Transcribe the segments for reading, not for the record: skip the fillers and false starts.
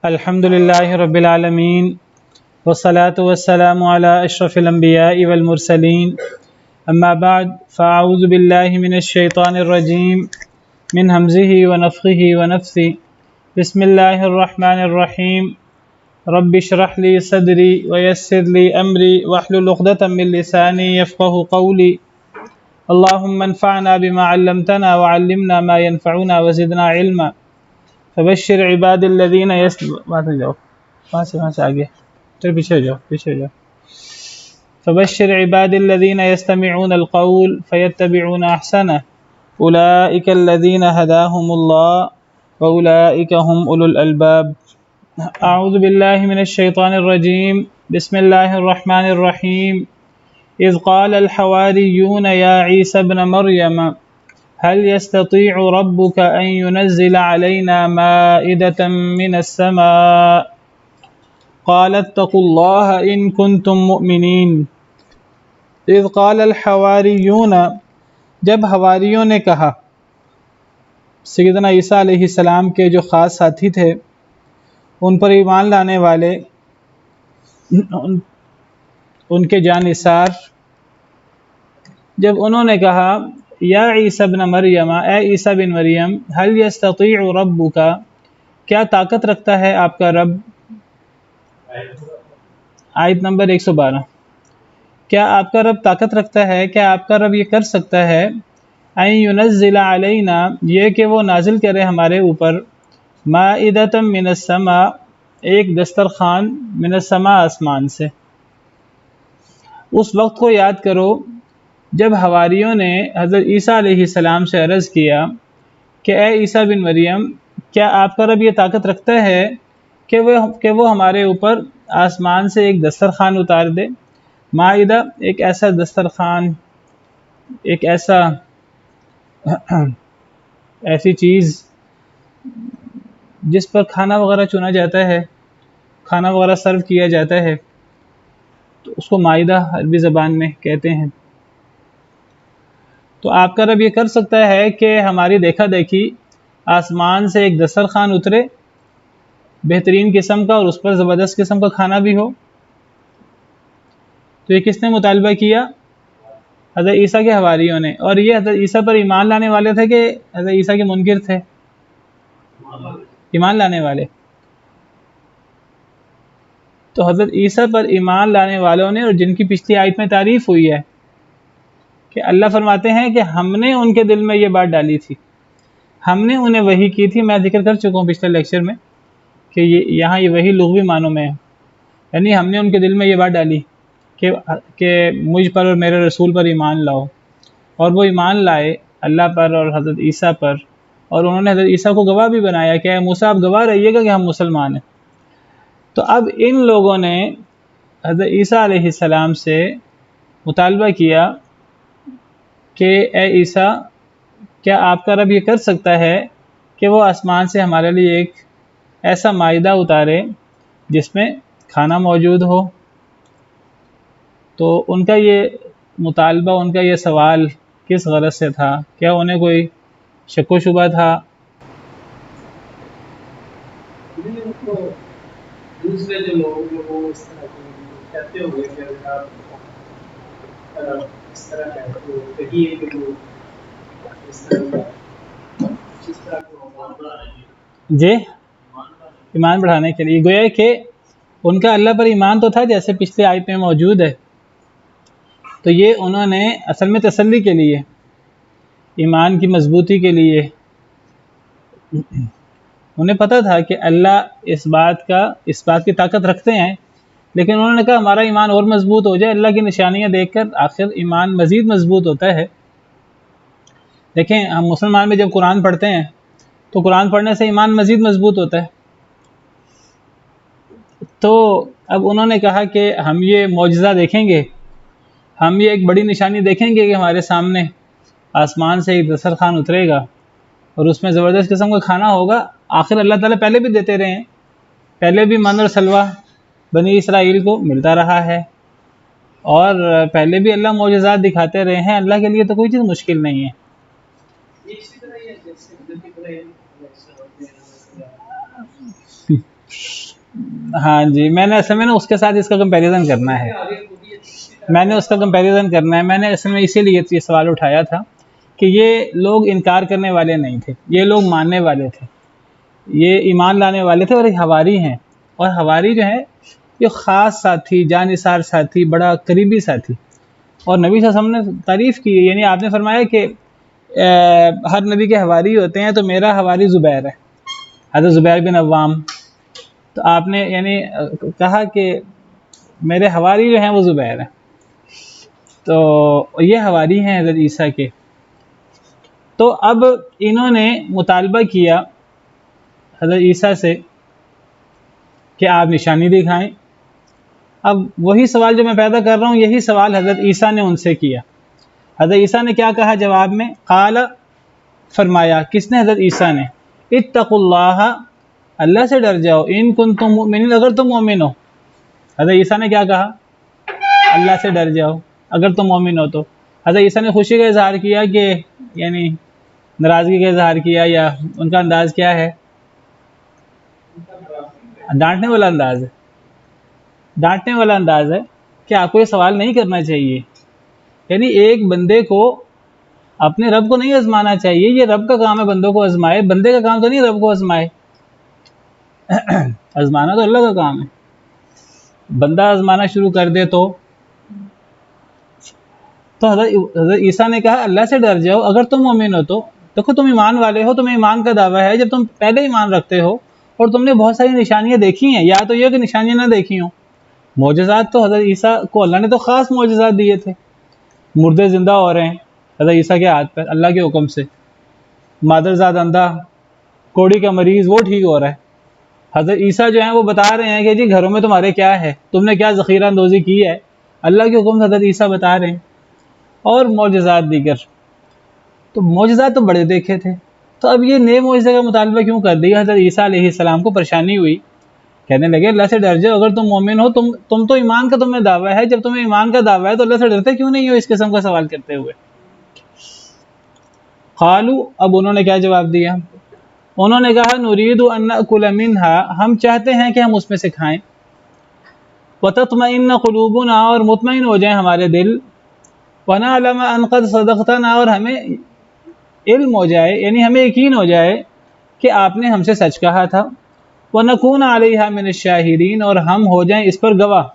الحمد لله رب العالمين والصلاة والسلام على أشرف الأنبياء والمرسلين أما بعد فأعوذ بالله من الشيطان الرجيم من همزه ونفخه ونفثه بسم الله الرحمن الرحيم رب اشرح لي صدري ويسر لي أمري واحلل عقدة من لساني يفقه قولي اللهم انفعنا بما علمتنا وعلمنا ما ينفعنا وزدنا علما فبشر عباد الذين فبشر عباد الذين يستمعون القول فيتبعون أحسنه أولئك الذين هداهم الله وأولئك هم أولو الألباب. أعوذ بالله من الشيطان الرجيم بسم الله الرحمن الرحيم إذ قال الحواريون يا عيسى ابن مريم هل يستطيع ربك أن ينزل علينا مائدة من السماء قال اتقوا الله إن كنتم مؤمنين. إذ قال الحواریون، جب حواریوں نے کہا، سیدنا عیسیٰ علیہ السلام کے جو خاص ساتھی تھے، ان پر ایمان لانے والے، ان کے جانثار، جب انہوں نے کہا یا عیسیٰ ابن مریم، اے عیسیٰ بن مریم، هل یستطیع ربک، کیا طاقت رکھتا ہے آپ کا رب؟ آیت نمبر 112. کیا آپ کا رب طاقت رکھتا ہے، کیا آپ کا رب یہ کر سکتا ہے؟ ان ينزل علینا، یہ کہ وہ نازل کرے ہمارے اوپر، مائدۃ من السماء، ایک دسترخوان، من السماء، آسمان سے. اس وقت کو یاد کرو جب حواریوں نے حضرت عیسیٰ علیہ السلام سے عرض کیا کہ اے عیسیٰ بن مریم، کیا آپ کا رب یہ طاقت رکھتا ہے کہ وہ ہمارے اوپر آسمان سے ایک دسترخوان اتار دے؟ مائدہ، ایک ایسا دسترخوان، ایک ایسی چیز جس پر کھانا وغیرہ چنا جاتا ہے، کھانا وغیرہ سرو کیا جاتا ہے، تو اس کو مائدہ عربی زبان میں کہتے ہیں. تو آپ کا رب یہ کر سکتا ہے کہ ہماری دیکھا دیکھی آسمان سے ایک دسترخوان اترے بہترین قسم کا، اور اس پر زبردست قسم کا کھانا بھی ہو؟ تو یہ کس نے مطالبہ کیا؟ حضرت عیسیٰ کے حواریوں نے. اور یہ حضرت عیسیٰ پر ایمان لانے والے تھے کہ حضرت عیسیٰ کے منکر تھے؟ ایمان لانے والے. تو حضرت عیسیٰ پر ایمان لانے والوں نے، اور جن کی پچھلی آیت میں تعریف ہوئی ہے کہ اللہ فرماتے ہیں کہ ہم نے ان کے دل میں یہ بات ڈالی تھی، ہم نے انہیں وحی کی تھی. میں ذکر کر چکا ہوں پچھلے لیکچر میں کہ یہاں یہ وحی لغوی معنوں میں ہے، یعنی ہم نے ان کے دل میں یہ بات ڈالی کہ مجھ پر اور میرے رسول پر ایمان لاؤ. اور وہ ایمان لائے اللہ پر اور حضرت عیسیٰ پر، اور انہوں نے حضرت عیسیٰ کو گواہ بھی بنایا کہ اے موسیٰ، آپ گواہ رہیے گا کہ ہم مسلمان ہیں. تو اب ان لوگوں نے حضرت عیسیٰ علیہ السلام سے مطالبہ کیا کہ اے عیسیٰ، کیا آپ کا رب یہ کر سکتا ہے کہ وہ آسمان سے ہمارے لیے ایک ایسا مائدہ اتارے جس میں کھانا موجود ہو؟ تو ان کا یہ مطالبہ، ان کا یہ سوال کس غرض سے تھا؟ کیا انہیں کوئی شک و شبہ تھا؟ دوسرے جو لوگ ہیں وہ اس طرح کہتے ہوئے کہ اگر آپ اس طرح ہے تو کہیے کہ وہ اس طرح جی، ایمان بڑھانے کے لیے گویا کہ ان کا اللہ پر ایمان تو تھا جیسے پچھلے آیت میں موجود ہے. تو یہ انہوں نے اصل میں تسلی کے لیے، ایمان کی مضبوطی کے لیے، انہیں پتہ تھا کہ اللہ اس بات کی طاقت رکھتے ہیں، لیکن انہوں نے کہا ہمارا ایمان اور مضبوط ہو جائے. اللہ کی نشانیاں دیکھ کر آخر ایمان مزید مضبوط ہوتا ہے. دیکھیں، ہم مسلمان میں جب قرآن پڑھتے ہیں تو قرآن پڑھنے سے ایمان مزید مضبوط ہوتا ہے. تو اب انہوں نے کہا کہ ہم یہ معجزہ دیکھیں گے، ہم یہ ایک بڑی نشانی دیکھیں گے کہ ہمارے سامنے آسمان سے ایک دسترخوان اترے گا اور اس میں زبردست قسم کا کھانا ہوگا. آخر اللہ تعالیٰ پہلے بھی دیتے رہے ہیں، پہلے بھی من اور سلوہ بنی اسرائیل کو ملتا رہا ہے، اور پہلے بھی اللہ معجزات دکھاتے رہے ہیں. اللہ کے لیے تو کوئی چیز مشکل نہیں ہے. ہاں جی، میں نے اصل میں نا اس کے ساتھ اس کا کمپیریزن کرنا ہے، میں نے اس کا کمپیریزن کرنا ہے، میں نے اصل میں اسی لیے یہ سوال اٹھایا تھا کہ یہ لوگ انکار کرنے والے نہیں تھے، یہ لوگ ماننے والے تھے، یہ ایمان لانے والے تھے، اور ایک حواری ہیں، اور حواری جو ہے یہ خاص ساتھی، جانثار ساتھی، بڑا قریبی ساتھی، اور نبی صلی اللہ علیہ وسلم نے تعریف کی ہے، یعنی آپ نے فرمایا کہ ہر نبی کے حواری ہوتے ہیں، تو میرا حواری زبیر ہے، حضرت زبیر بن عوام، تو آپ نے یعنی کہا کہ میرے حواری جو ہیں وہ زبیر ہیں، تو یہ حواری ہیں حضرت عیسیٰ کے۔ تو اب انہوں نے مطالبہ کیا حضرت عیسیٰ سے کہ آپ نشانی دکھائیں۔ اب وہی سوال جو میں پیدا کر رہا ہوں، یہی سوال حضرت عیسیٰ نے ان سے کیا۔ حضرت عیسیٰ نے کیا کہا جواب میں؟ قال، فرمایا، کس نے؟ حضرت عیسیٰ نے، اتقوا اللہ، اللہ سے ڈر جاؤ، ان کنتم مؤمنین، اگر تم مومن ہو۔ حضرت عیسیٰ نے کیا کہا؟ اللہ سے ڈر جاؤ اگر تم مومن ہو تو۔ حضرت عیسیٰ نے خوشی کا اظہار کیا کہ یعنی ناراضگی کا اظہار کیا، یا ان کا انداز کیا ہے؟ ڈانٹنے والا انداز ہے، ڈانٹنے والا انداز ہے کہ آپ کو یہ سوال نہیں کرنا چاہیے، یعنی ایک بندے کو اپنے رب کو نہیں آزمانا چاہیے، یہ رب کا کام ہے بندوں کو آزمائے، بندے کا کام تو نہیں رب کو آزمائے، آزمانا تو اللہ کا کام ہے، بندہ آزمانا شروع کر دے تو حضرت عیسیٰ نے کہا اللہ سے ڈر جاؤ اگر تم مومن ہو تو۔ دیکھو تم ایمان والے ہو، تمہیں ایمان کا دعویٰ ہے، جب تم پہلے ایمان رکھتے ہو اور تم نے بہت ساری نشانیاں دیکھی ہیں، یا تو یہ کہ نشانیاں نہ دیکھی ہوں، معجزات تو حضرت عیسیٰ کو اللہ نے تو خاص معجزات دیے تھے، مردے زندہ ہو رہے ہیں حضرت عیسیٰ کے ہاتھ پر اللہ کے حکم سے، مادرزاد اندھا، کوڑی کا مریض وہ ٹھیک ہو رہا ہے۔ حضرت عیسیٰ جو ہیں وہ بتا رہے ہیں کہ جی گھروں میں تمہارے کیا ہے، تم نے کیا ذخیرہ اندوزی کی ہے، اللہ کے حکم سے حضرت عیسیٰ بتا رہے ہیں، اور معجزات دیگر، تو معجزات تو بڑے دیکھے تھے، تو اب یہ نئے معجزے کا مطالبہ کیوں کر دیا؟ حضرت عیسیٰ علیہ السلام کو پریشانی ہوئی، کہنے لگے اللہ سے ڈر جاؤ اگر تم مومن ہو، تم تو ایمان کا تمہیں دعویٰ ہے، جب تمہیں ایمان کا دعویٰ ہے تو اللہ سے ڈرتے کیوں نہیں ہو اس قسم کا سوال کرتے ہوئے؟ قالوا، اب انہوں نے کیا جواب دیا؟ انہوں نے کہا نرید ان نأکل منها، ہم چاہتے ہیں کہ ہم اس میں سے کھائیں، وتطمئن قلوبنا، اور مطمئن ہو جائیں ہمارے دل، ونعلم ان قد صدقتنا، اور ہمیں علم ہو جائے، یعنی ہمیں یقین ہو جائے کہ آپ نے ہم سے سچ کہا تھا، وَنَكُونَ عَلَيْهَا مِنَ الشَّاهِدِينَ، اور ہم ہو جائیں اس پر گواہ۔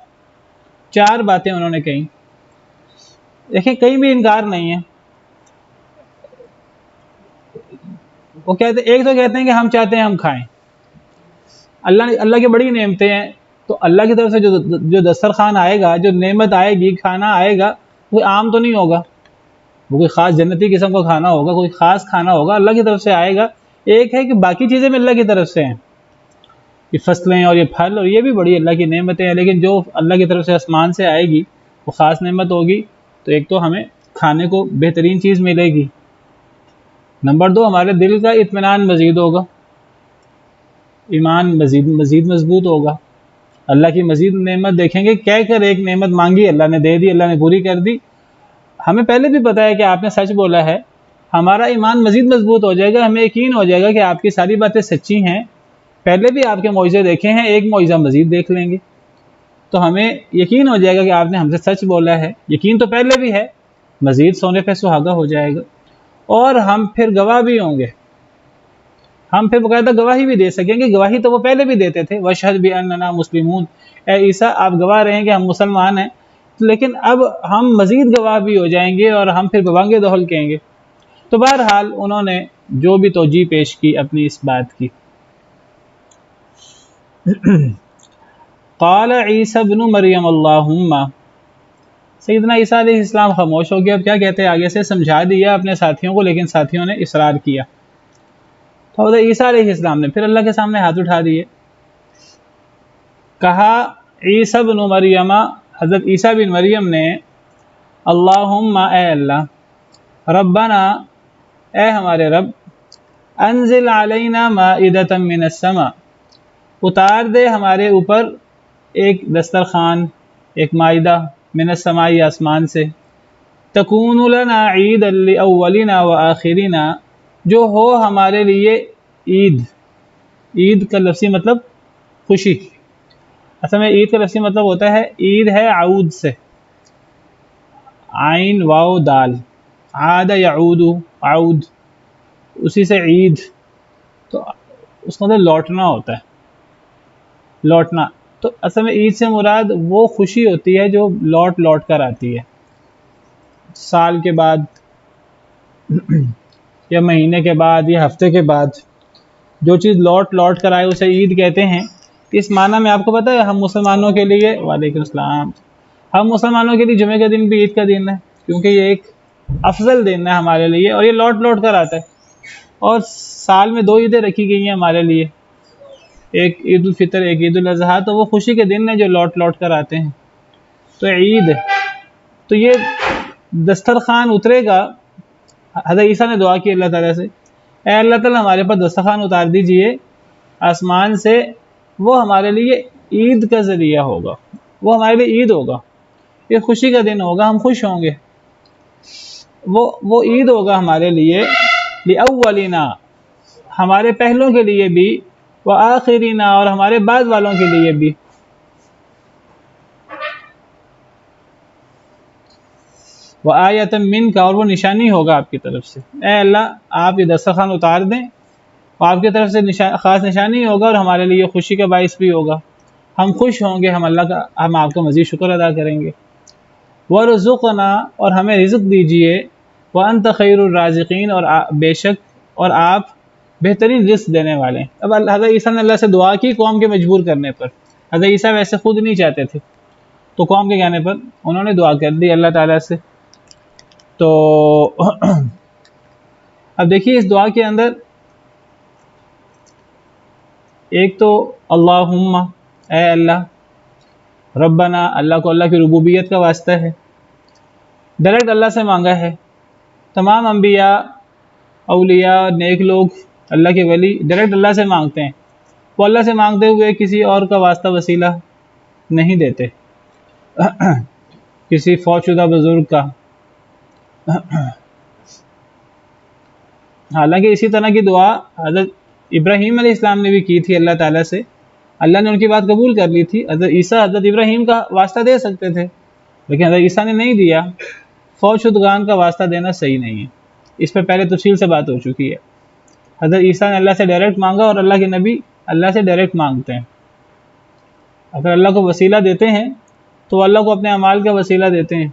چار باتیں انہوں نے کہیں، دیکھیں کہیں بھی انکار نہیں ہے، وہ کہتے ایک تو کہتے ہیں کہ ہم چاہتے ہیں ہم کھائیں، اللہ کی بڑی نعمتیں ہیں، تو اللہ کی طرف سے جو دسترخوان آئے گا، جو نعمت آئے گی، کھانا آئے گا، وہ عام تو نہیں ہوگا، وہ کوئی خاص جنتی قسم کا کھانا ہوگا، کوئی خاص کھانا ہوگا، اللہ کی طرف سے آئے گا۔ ایک ہے کہ باقی چیزیں بھی اللہ کی طرف سے ہیں، یہ فصلیں اور یہ پھل اور یہ بھی بڑی اللہ کی نعمتیں ہیں، لیکن جو اللہ کی طرف سے آسمان سے آئے گی وہ خاص نعمت ہوگی، تو ایک تو ہمیں کھانے کو بہترین چیز ملے گی، نمبر دو ہمارے دل کا اطمینان مزید ہوگا، ایمان مزید مضبوط ہوگا، اللہ کی مزید نعمت دیکھیں گے، کہہ کر ایک نعمت مانگی اللہ نے دے دی، اللہ نے پوری کر دی، ہمیں پہلے بھی پتہ ہے کہ آپ نے سچ بولا ہے، ہمارا ایمان مزید مضبوط ہو جائے گا، ہمیں یقین ہو جائے گا کہ آپ کی ساری باتیں سچی ہیں، پہلے بھی آپ کے معجزے دیکھے ہیں، ایک معجزہ مزید دیکھ لیں گے، تو ہمیں یقین ہو جائے گا کہ آپ نے ہم سے سچ بولا ہے، یقین تو پہلے بھی ہے، مزید سونے پہ سہاگا ہو جائے گا، اور ہم پھر گواہ بھی ہوں گے، ہم پھر باقاعدہ گواہی بھی دے سکیں گے، گواہی تو وہ پہلے بھی دیتے تھے، وَاشْهَدْ بِأَنَّنَا مُسْلِمُونَ، اے عیسیٰ آپ گواہ رہیں کہ ہم مسلمان ہیں، لیکن اب ہم مزید گواہ بھی ہو جائیں گے، اور ہم پھر ببانگ دہل کہیں گے۔ تو بہرحال انہوں نے جو بھی توجیہ پیش کی اپنی اس بات کی۔ قال عیسیٰ ابن مریم اللہم، سیدنا عیسیٰ علیہ السلام خاموش ہو گیا، اب کیا کہتے ہیں آگے سے، سمجھا دیا اپنے ساتھیوں کو، لیکن ساتھیوں نے اصرار کیا، تو حضرت عیسیٰ علیہ السلام نے پھر اللہ کے سامنے ہاتھ اٹھا دیے، کہا عیسیٰ ابن مریم، حضرت عیسیٰ بن مریم نے، اللہم اے اللہ، ربنا اے ہمارے رب، انزل علینا مائدۃ من السماء، اتار دے ہمارے اوپر ایک دسترخوان، ایک مائدہ، من السماء آسمان سے، تکون لنا عیدا لاولنا وآخرنا، جو ہو ہمارے لیے عید، عید کا لفظی مطلب خوشی، اصل میں عید کا لفظی مطلب ہوتا ہے، عید ہے عود سے، عین واو دال، عاد یعود، عود اسی سے عید، تو اس کا مطلب لوٹنا ہوتا ہے، لوٹنا۔ تو اصل میں عید سے مراد وہ خوشی ہوتی ہے جو لوٹ لوٹ کر آتی ہے، سال کے بعد یا مہینے کے بعد یا ہفتے کے بعد جو چیز لوٹ لوٹ کر آئے اسے عید کہتے ہیں۔ اس معنی میں آپ کو پتہ ہے ہم مسلمانوں کے لیے، وعلیکم السلام، ہم مسلمانوں کے لیے جمعے کا دن بھی عید کا دن ہے، کیونکہ یہ ایک افضل دن ہے ہمارے لیے، اور یہ لوٹ لوٹ کر آتا ہے۔ اور سال میں 2 عیدیں رکھی گئی ہیں ہمارے لیے، ایک عید الفطر، ایک عید الاضحیٰ، تو وہ خوشی کے دن ہیں جو لوٹ لوٹ کر آتے ہیں۔ تو عید، تو یہ دسترخوان اترے گا۔ حضرت عیسیٰ نے دعا کی اللہ تعالیٰ سے، اے اللہ تعالیٰ ہمارے پاس دسترخوان اتار دیجئے آسمان سے، وہ ہمارے لیے عید کا ذریعہ ہوگا، وہ ہمارے لیے عید ہوگا، یہ خوشی کا دن ہوگا، ہم خوش ہوں گے، وہ عید ہوگا ہمارے لیے، لِأَوَّلِنَا ہمارے پہلوں کے لیے بھی، وَآخِرِنَا اور ہمارے بعد والوں کے لیے بھی۔ وَآیَةً مِّنْکَ اور وہ نشانی ہوگا آپ کی طرف سے، اے اللہ آپ یہ دسترخوان اتار دیں، اور آپ کی طرف سے خاص نشانی ہوگا، اور ہمارے لیے خوشی کا باعث بھی ہوگا، ہم خوش ہوں گے، ہم آپ کا مزید شکر ادا کریں گے۔ وَارْزُقْنَا اور ہمیں رزق دیجئے، وَأَنْتَ خَيْرُ الرَّازِقِينَ اور بے شک اور آپ بہترین رزق دینے والے ہیں۔ اب حضرت عیسیٰ نے اللہ سے دعا کی قوم کے مجبور کرنے پر، حضرت عیسیٰ ویسے خود نہیں چاہتے تھے، تو قوم کے کہنے پر انہوں نے دعا کر دی اللہ تعالیٰ سے۔ تو اب دیکھیے اس دعا کے اندر ایک تو اللہم اے اللہ، ربنا اللہ کو اللہ کی ربوبیت کا واسطہ ہے، ڈائریکٹ اللہ سے مانگا ہے۔ تمام انبیاء، اولیاء، نیک لوگ، اللہ کے ولی ڈائریکٹ اللہ سے مانگتے ہیں، وہ اللہ سے مانگتے ہوئے کسی اور کا واسطہ وسیلہ نہیں دیتے، کسی فوت شدہ بزرگ کا۔ حالانکہ اسی طرح کی دعا حضرت ابراہیم علیہ السلام نے بھی کی تھی اللہ تعالیٰ سے، اللہ نے ان کی بات قبول کر لی تھی۔ حضرت عیسیٰ حضرت ابراہیم کا واسطہ دے سکتے تھے، لیکن حضرت عیسیٰ نے نہیں دیا۔ فوت شدگان کا واسطہ دینا صحیح نہیں ہے، اس پہ پہلے تفصیل سے بات ہو چکی ہے۔ حضرت عیسیٰ نے اللہ سے ڈائریکٹ مانگا، اور اللہ کے نبی اللہ سے ڈائریکٹ مانگتے ہیں۔ اگر اللہ کو وسیلہ دیتے ہیں تو وہ اللہ کو اپنے اعمال کا وسیلہ دیتے ہیں،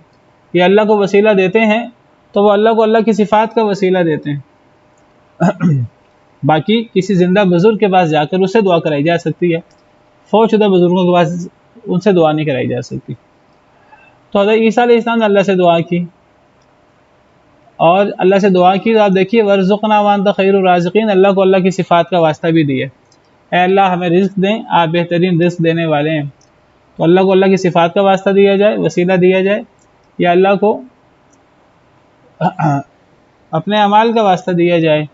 یا اللہ کو وسیلہ دیتے ہیں تو وہ اللہ کو اللہ کی صفات کا وسیلہ دیتے ہیں۔ باقی کسی زندہ بزرگ کے پاس جا کر اس سے دعا کرائی جا سکتی ہے، فوت شدہ بزرگوں کے پاس ان سے دعا نہیں کرائی جا سکتی۔ تو حضرت عیسیٰ علیہ السلام نے اللہ سے دعا کی، اور اللہ سے دعا کی تو آپ دیکھیے وَارْزُقْنَا وَأَنْتَ خَيْرُ الرَّازِقِينَ، اللہ کو اللہ کی صفات کا واسطہ بھی دیا، اے اللہ ہمیں رزق دیں، آپ بہترین رزق دینے والے ہیں۔ تو اللہ کو اللہ کی صفات کا واسطہ دیا جائے، وسیلہ دیا جائے، یا اللہ کو اپنے اعمال کا واسطہ دیا جائے،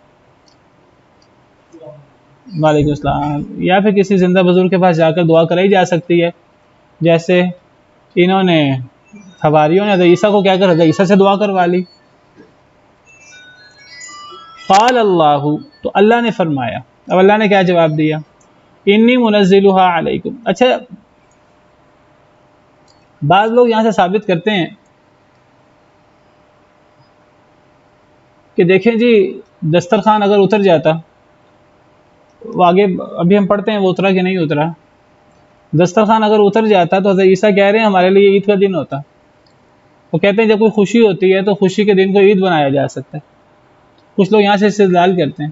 وعلیکم السلام، یا پھر کسی زندہ بزرگ کے پاس جا کر دعا کرائی جا سکتی ہے، جیسے انہوں نے حواریوں نے حضرت عیسیٰ کو کیا کر حضرت عیسیٰ سے دعا کروا لی۔ قال اللہ، تو اللہ نے فرمایا، اب اللہ نے کیا جواب دیا، انی منزلھا علیکم۔ اچھا، بعض لوگ یہاں سے ثابت کرتے ہیں کہ دیکھیں جی دسترخوان اگر اتر جاتا، وہ آگے ابھی ہم پڑھتے ہیں وہ اترا کہ نہیں اترا، دسترخوان اگر اتر جاتا تو حضرت عیسیٰ کہہ رہے ہیں ہمارے لیے عید کا دن ہوتا۔ وہ کہتے ہیں جب کوئی خوشی ہوتی ہے تو خوشی کے دن کو عید بنایا جا سکتا ہے۔ کچھ لوگ یہاں سے استدلال کرتے ہیں،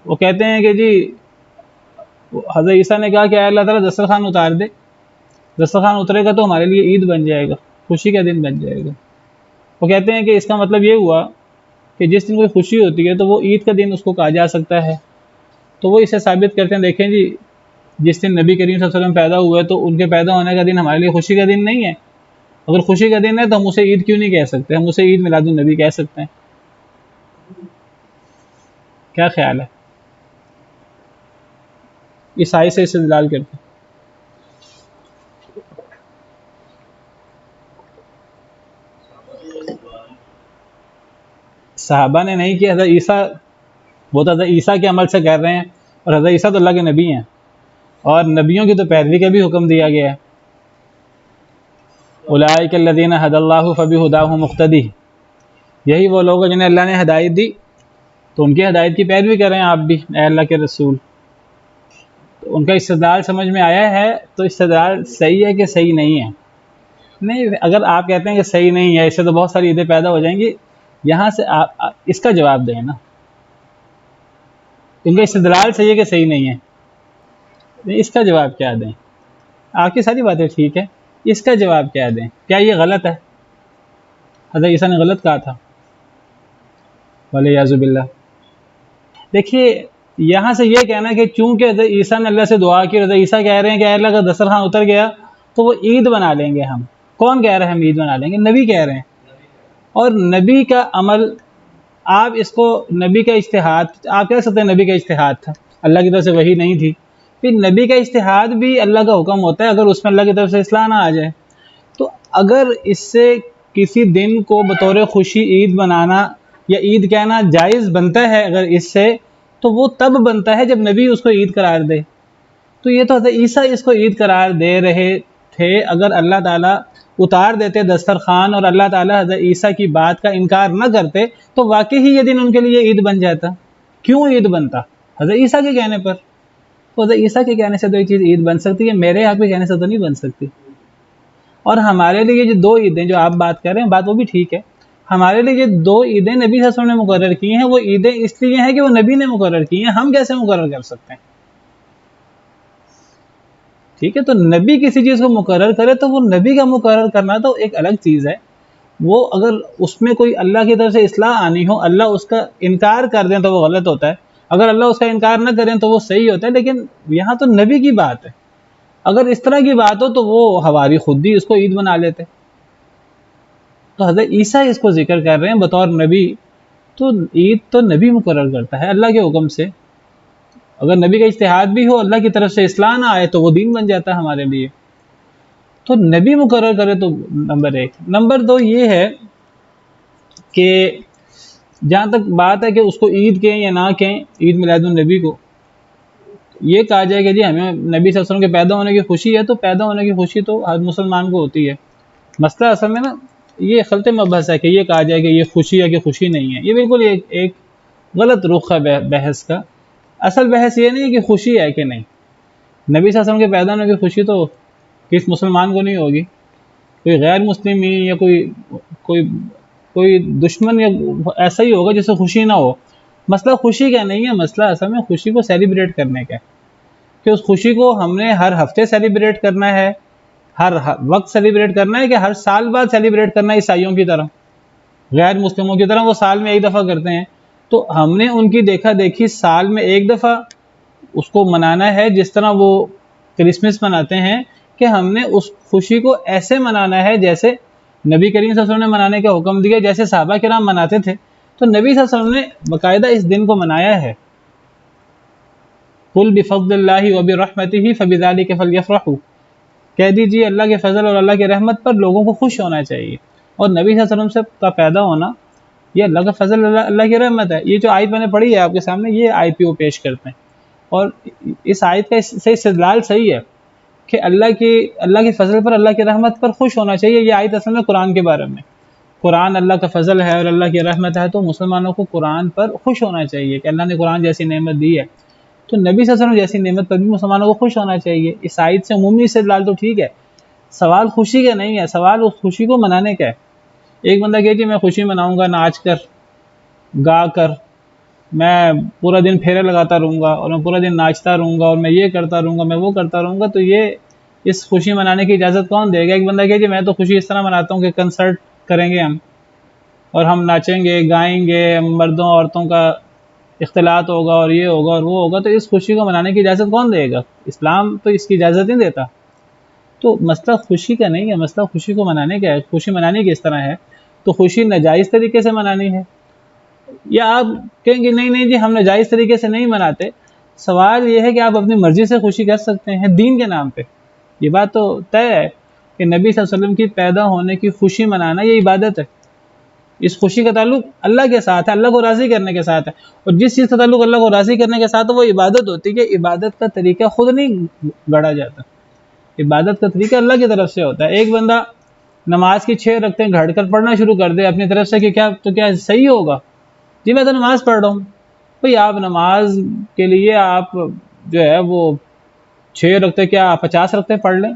وہ کہتے ہیں کہ جی حضرت عیسیٰ نے کہا کہ اے اللہ تعالیٰ دسترخوان اتار دے، دسترخوان اترے گا تو ہمارے لیے عید بن جائے گا، خوشی کا دن بن جائے گا۔ وہ کہتے ہیں کہ اس کا مطلب یہ ہوا کہ جس دن کوئی خوشی ہوتی ہے تو وہ عید کا دن اس کو کہا جا سکتا ہے۔ تو وہ اسے ثابت کرتے ہیں، دیکھیں جی جس دن نبی کریم صلی اللہ علیہ وسلم پیدا ہوئے تو ان کے پیدا ہونے کا دن ہمارے لیے خوشی کا دن نہیں ہے، اگر خوشی کا دن ہے تو ہم اسے عید کیوں نہیں کہہ سکتے، ہم اسے عید میلاد النبی کہہ سکتے ہیں۔ کیا خیال ہے؟ عیسائی سے استدلال کرتے ہیں۔ صحابہ نے نہیں کیا، حضرت عیسیٰ، وہ تو حضرت عیسیٰ کے عمل سے کہہ رہے ہیں، اور حضرت عیسیٰ تو اللہ کے نبی ہیں، اور نبیوں کی تو پیروی کا بھی حکم دیا گیا ہے. اولئک الذین ھدی اللہ فبہداہ مقتدی، یہی وہ لوگ ہیں جنہیں اللہ نے ہدایت دی تو ان کی ہدایت کی پیروی کریں آپ بھی اے اللہ کے رسول. تو ان کا استدلال سمجھ میں آیا ہے؟ تو استدلال صحیح ہے کہ صحیح نہیں ہے؟ نہیں، اگر آپ کہتے ہیں کہ صحیح نہیں ہے، اس سے تو بہت ساری عیدیں پیدا ہو جائیں گی، یہاں سے آپ اس کا جواب دیں نا. ان کا استدلال صحیح ہے کہ صحیح نہیں ہے؟ اس کا جواب کیا دیں؟ آپ کی ساری باتیں ٹھیک ہے، اس کا جواب کیا دیں؟ کیا یہ غلط ہے؟ حضرت عیسیٰ نے غلط کہا تھا ولیعوذ باللہ. دیکھیے یہاں سے یہ کہنا کہ چونکہ حضرت عیسیٰ نے اللہ سے دعا کی، حضرت عیسیٰ کہہ رہے ہیں کہ اے اللہ کا دسترخوان اتر گیا تو وہ عید بنا لیں گے ہم. کون کہہ رہے ہیں ہم عید بنا لیں گے؟ نبی کہہ رہے ہیں. اور نبی کا عمل، آپ اس کو نبی کا اجتہاد، آپ کہہ سکتے ہیں نبی کا اجتہاد تھا، اللہ کی طرف سے وحی نہیں تھی. پھر نبی کا اجتہاد بھی اللہ کا حکم ہوتا ہے اگر اس میں اللہ کی طرف سے اصلاح نہ آ جائے. تو اگر اس سے کسی دن کو بطور خوشی عید بنانا یا عید کہنا جائز بنتا ہے اگر اس سے، تو وہ تب بنتا ہے جب نبی اس کو عید قرار دے. تو یہ تو حضرت عیسیٰ اس کو عید قرار دے رہے تھے. اگر اللہ تعالیٰ اتار دیتے دسترخوان اور اللہ تعالیٰ حضرت عیسیٰ کی بات کا انکار نہ کرتے تو واقعی ہی یہ دن ان کے لیے عید بن جاتا. کیوں عید بنتا؟ حضرت عیسیٰ کے کہنے پر. تو حضرت عیسیٰ کے کہنے سے تو یہ چیز عید بن سکتی ہے، میرے آپ کے کہنے سے تو نہیں بن سکتی. اور ہمارے لیے جو دو عیدیں جو آپ بات کر رہے ہیں، بات وہ بھی ٹھیک ہے، ہمارے لیے یہ دو عیدیں نبی صلی اللہ علیہ وسلم نے مقرر کی ہیں. وہ عیدیں اس لیے ہیں کہ وہ نبی نے مقرر کی ہیں، ہم کیسے مقرر کر سکتے ہیں؟ ٹھیک ہے، تو نبی کسی چیز کو مقرر کرے تو وہ نبی کا مقرر کرنا تو ایک الگ چیز ہے. وہ اگر اس میں کوئی اللہ کی طرف سے اصلاح آنی ہو، اللہ اس کا انکار کر دیں تو وہ غلط ہوتا ہے، اگر اللہ اس کا انکار نہ کریں تو وہ صحیح ہوتا ہے. لیکن یہاں تو نبی کی بات ہے. اگر اس طرح کی بات ہو تو وہ حواری خود بھی اس کو عید بنا لیتے. تو حضرت عیسیٰ اس کو ذکر کر رہے ہیں بطور نبی، تو عید تو نبی مقرر کرتا ہے اللہ کے حکم سے. اگر نبی کا اجتہاد بھی ہو، اللہ کی طرف سے اصلاح نہ آئے تو وہ دین بن جاتا ہے ہمارے لیے. تو نبی مقرر کرے تو نمبر ایک. نمبر دو یہ ہے کہ جہاں تک بات ہے کہ اس کو عید کہیں یا نہ کہیں، عید میلاد النبی کو یہ کہا جائے کہ جی ہمیں نبی صلی اللہ علیہ وسلم کے پیدا ہونے کی خوشی ہے، تو پیدا ہونے کی خوشی تو ہر مسلمان کو ہوتی ہے. مسئلہ اصل میں نا یہ خلط مبحث ہے کہ یہ کہا جائے کہ یہ خوشی ہے کہ خوشی نہیں ہے. یہ بالکل ایک غلط رخ ہے بحث کا. اصل بحث یہ نہیں ہے کہ خوشی ہے کہ نہیں. نبی صلی اللہ علیہ وسلم کے پیدا ہونے کی خوشی تو کس مسلمان کو نہیں ہوگی. کوئی غیر مسلم ہی یا کوئی دشمن یا ایسا ہی ہوگا جسے خوشی نہ ہو. مسئلہ خوشی کا نہیں ہے، مسئلہ اصل میں خوشی کو سیلیبریٹ کرنے کا ہے کہ اس خوشی کو ہم نے ہر ہفتے سیلیبریٹ کرنا ہے، ہر وقت سیلیبریٹ کرنا ہے، کہ ہر سال بعد سیلیبریٹ کرنا ہے عیسائیوں کی طرح، غیر مسلموں کی طرح وہ سال میں ایک دفعہ کرتے ہیں. تو ہم نے ان کی دیکھا دیکھی سال میں ایک دفعہ اس کو منانا ہے، جس طرح وہ کرسمس مناتے ہیں، کہ ہم نے اس خوشی کو ایسے منانا ہے جیسے نبی کریم صلی اللہ علیہ وسلم نے منانے کا حکم دیا، جیسے صحابہ کرام مناتے تھے. تو نبی صلی اللہ علیہ وسلم نے باقاعدہ اس دن کو منایا ہے. قل بفضل اللہ وبرحمتہ فبذلک فلیفرحوا، کہہ دیجیے اللہ کے فضل اور اللہ کے رحمت پر لوگوں کو خوش ہونا چاہیے. اور نبی صلی اللہ علیہ وسلم کا پیدا ہونا یہ اللہ کا فضل، اللہ کی رحمت ہے. یہ جو آیت میں نے پڑھی ہے آپ کے سامنے، یہ آیت پہ وہ پیش کرتے ہیں. اور اس آیت کا استدلال صحیح ہے کہ اللہ کی فضل پر، اللہ کی رحمت پر خوش ہونا چاہیے. یہ آیت اصل میں قرآن کے بارے میں، قرآن اللہ کا فضل ہے اور اللہ کی رحمت ہے، تو مسلمانوں کو قرآن پر خوش ہونا چاہیے کہ اللہ نے قرآن جیسی نعمت دی ہے. تو نبی صلی اللہ علیہ وسلم جیسی نعمت پر بھی مسلمانوں کو خوش ہونا چاہیے. اس آیت سے عمومی استدلال تو ٹھیک ہے، سوال خوشی کا نہیں ہے، سوال اس خوشی کو منانے کا ہے. ایک بندہ کہ جی میں خوشی مناؤں گا ناچ کر گا کر، میں پورا دن پھیرے لگاتا رہوں گا اور میں پورا دن ناچتا رہوں گا اور میں یہ کرتا رہوں گا، میں وہ کرتا رہوں گا، تو یہ اس خوشی منانے کی اجازت کون دے گا؟ ایک بندہ کہ جی میں تو خوشی اس طرح مناتا ہوں کہ کنسرٹ کریں گے ہم اور ہم ناچیں گے گائیں گے، مردوں عورتوں کا اختلاط ہوگا اور یہ ہوگا اور وہ ہوگا، تو اس خوشی کو منانے کی اجازت کون دے گا؟ اسلام تو اس کی اجازت نہیں دیتا. تو مسئلہ خوشی کا نہیں ہے، مسئلہ خوشی کو منانے کا ہے. خوشی منانی کس طرح ہے؟ تو خوشی ناجائز طریقے سے منانی ہے، یا آپ کہیں گے نہیں جی ہم ناجائز طریقے سے نہیں مناتے. سوال یہ ہے کہ آپ اپنی مرضی سے خوشی کر سکتے ہیں دین کے نام پہ. یہ بات تو طے ہے کہ نبی صلی اللہ علیہ وسلم کی پیدا ہونے کی خوشی منانا یہ عبادت ہے. اس خوشی کا تعلق اللہ کے ساتھ ہے، اللہ کو راضی کرنے کے ساتھ ہے، اور جس چیز کا تعلق اللہ کو راضی کرنے کے ساتھ ہے وہ عبادت ہوتی ہے. کہ عبادت کا طریقہ خود نہیں گڑا جاتا، عبادت کا طریقہ اللہ کی طرف سے ہوتا ہے. ایک بندہ نماز کی 6 رکعتیں گھڑ کر پڑھنا شروع کر دے اپنی طرف سے کہ کیا صحیح ہوگا؟ جی میں تو نماز پڑھ رہا ہوں. بھئی آپ نماز کے لیے آپ جو ہے وہ 6 رکعتیں کیا 50 رکعتیں پڑھ لیں،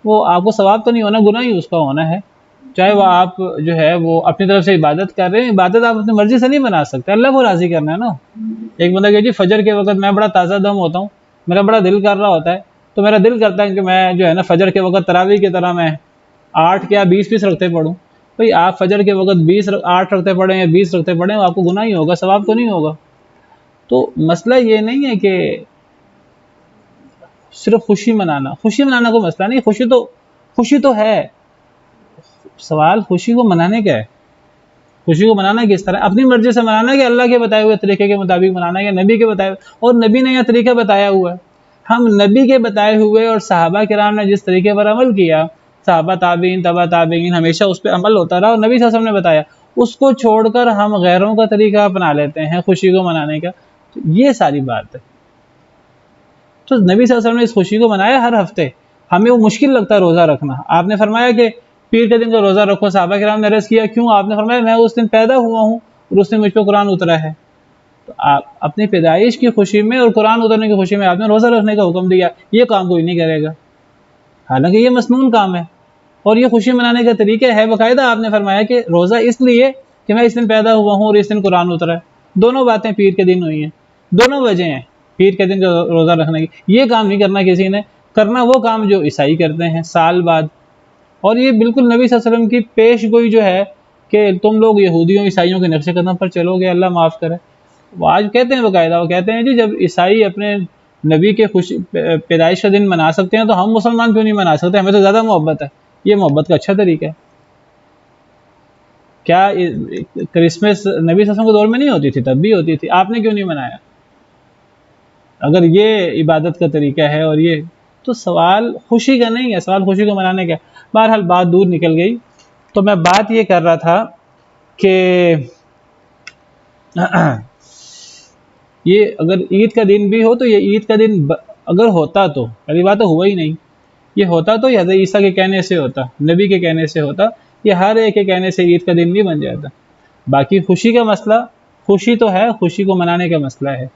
وہ آپ کو ثواب تو نہیں ہونا، گناہ ہی اس کا ہونا ہے. چاہے وہ آپ جو ہے وہ اپنی طرف سے عبادت کر رہے ہیں، عبادت آپ اپنی مرضی سے نہیں بنا سکتے، اللہ کو راضی کرنا ہے نا. ایک بندہ کہ جی فجر کے وقت میں بڑا تازہ دم ہوتا ہوں، میرا بڑا دل کر رہا ہوتا ہے، تو میرا دل کرتا ہے کہ میں جو ہے نا فجر کے وقت تراویح کی طرح میں 8 کیا 20 رکعتیں پڑھوں. بھئی آپ فجر کے وقت 8 رکعتیں پڑھیں یا 20 رکعتیں پڑھیں، آپ کو گناہ ہی ہوگا، ثواب تو نہیں ہوگا. تو مسئلہ یہ نہیں ہے کہ صرف خوشی منانا کوئی مسئلہ نہیں. خوشی تو ہے، سوال خوشی کو منانے کا ہے. خوشی کو منانا کس طرح؟ اپنی مرضی سے منانا ہے کہ اللہ کے بتائے ہوئے طریقے کے مطابق منانا ہے یا نبی کے بتائے ہوئے، اور نبی نے یہ طریقہ بتایا ہوا ہے. ہم نبی کے بتائے ہوئے اور صحابہ کرام نے جس طریقے پر عمل کیا، صحابہ تابعین تبع تابعین، ہمیشہ اس پہ عمل ہوتا رہا، اور نبی صلی اللہ علیہ وسلم نے بتایا، اس کو چھوڑ کر ہم غیروں کا طریقہ اپنا لیتے ہیں خوشی کو منانے کا. تو یہ ساری بات ہے. تو نبی صلی اللہ علیہ وسلم نے اس خوشی کو منایا ہر ہفتے. ہمیں وہ مشکل لگتا ہے روزہ رکھنا. آپ نے فرمایا کہ پیر کے دن کا روزہ رکھو. صحابہ کرام نے عرض کیا کیوں؟ آپ نے فرمایا میں اس دن پیدا ہوا ہوں اور اس دن مجھ پہ قرآن اترا ہے. تو آپ اپنی پیدائش کی خوشی میں اور قرآن اترنے کی خوشی میں آپ نے روزہ رکھنے کا حکم دیا. یہ کام کوئی نہیں کرے گا، حالانکہ یہ مسنون کام ہے اور یہ خوشی منانے کا طریقہ ہے. باقاعدہ آپ نے فرمایا کہ روزہ اس لیے کہ میں اس دن پیدا ہوا ہوں اور اس دن قرآن اترا ہے. دونوں باتیں پیر کے دن ہوئی ہیں، دونوں وجہ ہیں پیر کے دن کا روزہ رکھنے کی. یہ کام نہیں کرنا کسی نے، کرنا وہ کام جو عیسائی کرتے ہیں سال بعد. اور یہ بالکل نبی صلی اللہ علیہ وسلم کی پیش گوئی جو ہے کہ تم لوگ یہودیوں عیسائیوں کے نقش قدم پر چلو گے، اللہ معاف کرے. وہ آج کہتے ہیں باقاعدہ، وہ کہتے ہیں جی جب عیسائی اپنے نبی کے پیدائش کا دن منا سکتے ہیں تو ہم مسلمان کیوں نہیں منا سکتے؟ ہمیں تو زیادہ محبت ہے. یہ محبت کا اچھا طریقہ ہے. کیا کرسمس نبی صلی اللہ علیہ وسلم کے دور میں نہیں ہوتی تھی؟ تب بھی ہوتی تھی. آپ نے کیوں نہیں منایا؟ اگر یہ عبادت کا طریقہ ہے اور یہ تو سوال خوشی کا نہیں ہے، سوال خوشی کو منانے کا ہے. بہرحال بات دور نکل گئی. تو میں بات یہ کر رہا تھا کہ یہ اگر عید کا دن بھی ہو تو یہ عید کا دن اگر ہوتا تو پہلی بات تو ہوا ہی نہیں. یہ ہوتا تو یہ حضرت عیسیٰ کے کہنے سے ہوتا، نبی کے کہنے سے ہوتا. یہ ہر ایک کے کہنے سے عید کا دن بھی بن جاتا. باقی خوشی کا مسئلہ، خوشی تو ہے، خوشی کو منانے کا مسئلہ ہے.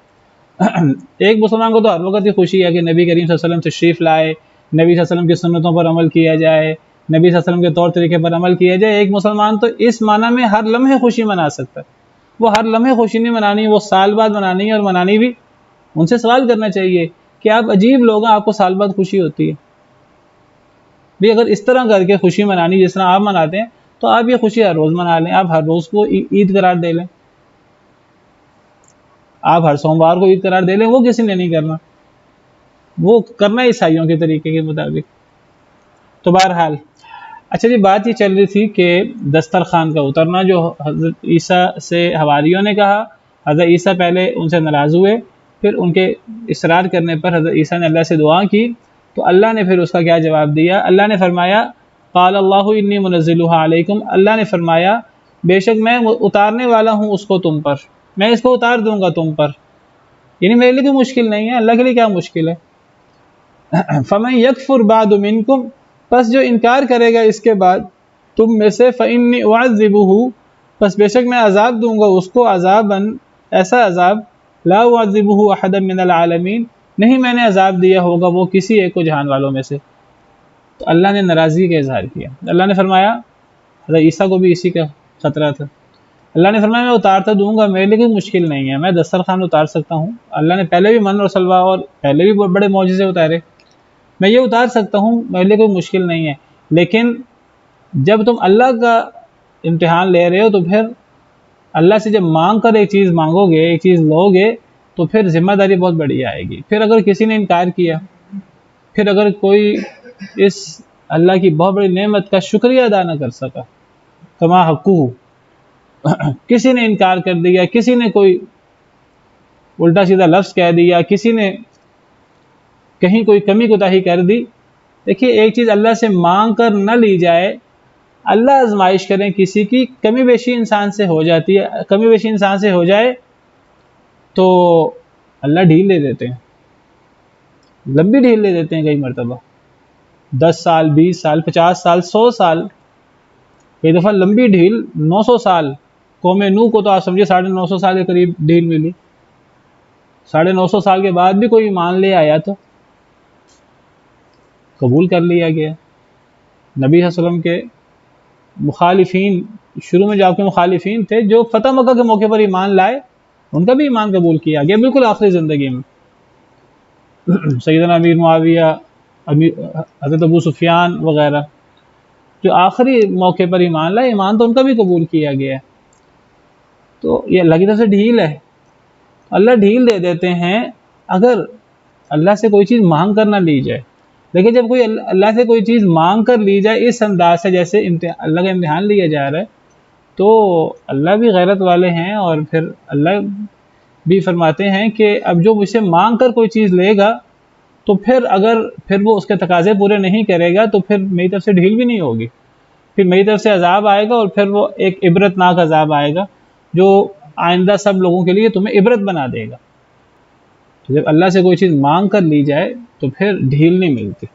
ایک مسلمان کو تو ہر وقت یہ خوشی ہے کہ نبی کریم صلی اللہ علیہ وسلم تشریف لائے، نبی صلی اللہ علیہ وسلم کی سنتوں پر عمل کیا جائے، نبی صلی اللہ علیہ وسلم کے طور طریقے پر عمل کیا جائے. ایک مسلمان تو اس معنی میں ہر لمحے خوشی منا سکتا ہے. وہ ہر لمحے خوشی نہیں منانی، وہ سال بعد منانی ہے، اور منانی بھی ان سے سوال کرنا چاہیے کہ آپ عجیب لوگ ہیں، آپ کو سال بعد خوشی ہوتی ہے. بھی اگر اس طرح کر کے خوشی منانی جس طرح آپ مناتے ہیں تو آپ یہ خوشی ہر روز منا لیں. آپ ہر روز کو عید قرار دے لیں، آپ ہر سوموار کو عید قرار دے لیں. وہ کسی نے نہیں کرنا، وہ کرنا عیسائیوں کے طریقے کے مطابق. تو بہرحال اچھا جی، بات یہ چل رہی تھی کہ دسترخوان کا اترنا جو حضرت عیسیٰ سے حواریوں نے کہا. حضرت عیسیٰ پہلے ان سے ناراض ہوئے، پھر ان کے اصرار کرنے پر حضرت عیسیٰ نے اللہ سے دعا کی. تو اللہ نے پھر اس کا کیا جواب دیا؟ اللہ نے فرمایا قال اللہ انی منزلها علیکم. اللہ نے فرمایا بے شک میں اتارنے والا ہوں اس کو تم پر، میں اس کو اتار دوں گا تم پر. یعنی میرے لیے کوئی مشکل نہیں ہے، اللہ کے لیے کیا مشکل ہے. فمن یکفر بعد منکم، پس جو انکار کرے گا اس کے بعد تم میں سے، فانی اعذبہ، پس بے شک میں عذاب دوں گا اس کو، عذاباً ایسا عذاب، لا اعذبہ احدا من العالمین، نہیں میں نے عذاب دیا ہوگا وہ کسی ایک کو جہان والوں میں سے. تو اللہ نے ناراضگی کا اظہار کیا. اللہ نے فرمایا، حضرت عیسیٰ کو بھی اسی کا خطرہ تھا، اللہ نے فرمایا میں اتارتا دوں گا، میرے لیے کوئی مشکل نہیں ہے، میں دسترخوان اتار سکتا ہوں. اللہ نے پہلے بھی من اور سلوہ اور پہلے بھی بڑے معجزے اتارے، میں یہ اتار سکتا ہوں، میرے لیے کوئی مشکل نہیں ہے. لیکن جب تم اللہ کا امتحان لے رہے ہو تو پھر اللہ سے جب مانگ کر ایک چیز مانگو گے، ایک چیز لو گے، تو پھر ذمہ داری بہت بڑی آئے گی. پھر اگر کسی نے انکار کیا، پھر اگر کوئی اس اللہ کی بہت بڑی نعمت کا شکریہ ادا نہ کر سکا، کما حقہ، کسی نے انکار کر دیا، کسی نے کوئی الٹا سیدھا لفظ کہہ دیا، کسی نے کہیں کوئی کمی کوتاہی کر دی. دیکھیے ایک چیز اللہ سے مانگ کر نہ لی جائے اللہ آزمائش کریں کسی کی، کمی بیشی انسان سے ہو جاتی ہے، کمی بیشی انسان سے ہو جائے تو اللہ ڈھیل دے دیتے ہیں، لمبی ڈھیل دے دیتے ہیں کئی مرتبہ، 10 سال 20 سال 50 سال 100 سال، کئی دفعہ لمبی ڈھیل 900 سال۔ قوم نوح کو تو آپ سمجھے 950 سال کے قریب ڈھیل ملی، 950 سال کے بعد بھی کوئی ایمان لے آیا تو قبول کر لیا گیا۔ نبی صلی اللہ علیہ وسلم کے مخالفین، شروع میں جو آپ کے مخالفین تھے جو فتح مکہ کے موقع پر ایمان لائے، ان کا بھی ایمان قبول کیا گیا بالکل آخری زندگی میں۔ سیدنا امیر معاویہ، حضرت ابو سفیان وغیرہ جو آخری موقع پر ایمان لائے، ایمان تو ان کا بھی قبول کیا گیا ہے۔ تو یہ اللہ کی طرف سے ڈھیل ہے، اللہ ڈھیل دے دیتے ہیں اگر اللہ سے کوئی چیز مانگ کر نہ لی جائے۔ لیکن جب کوئی اللہ سے کوئی چیز مانگ کر لی جائے اس انداز سے جیسے اللہ کا امتحان لیا جا رہا ہے، تو اللہ بھی غیرت والے ہیں، اور پھر اللہ بھی فرماتے ہیں کہ اب جو مجھ سے مانگ کر کوئی چیز لے گا تو پھر وہ اس کے تقاضے پورے نہیں کرے گا تو پھر میری طرف سے ڈھیل بھی نہیں ہوگی، پھر میری طرف سے عذاب آئے گا، اور پھر وہ ایک عبرت ناک عذاب آئے گا جو آئندہ سب لوگوں کے لیے تمہیں عبرت بنا دے گا۔ تو جب اللہ سے کوئی چیز مانگ کر لی جائے تو پھر ڈھیل نہیں ملتی۔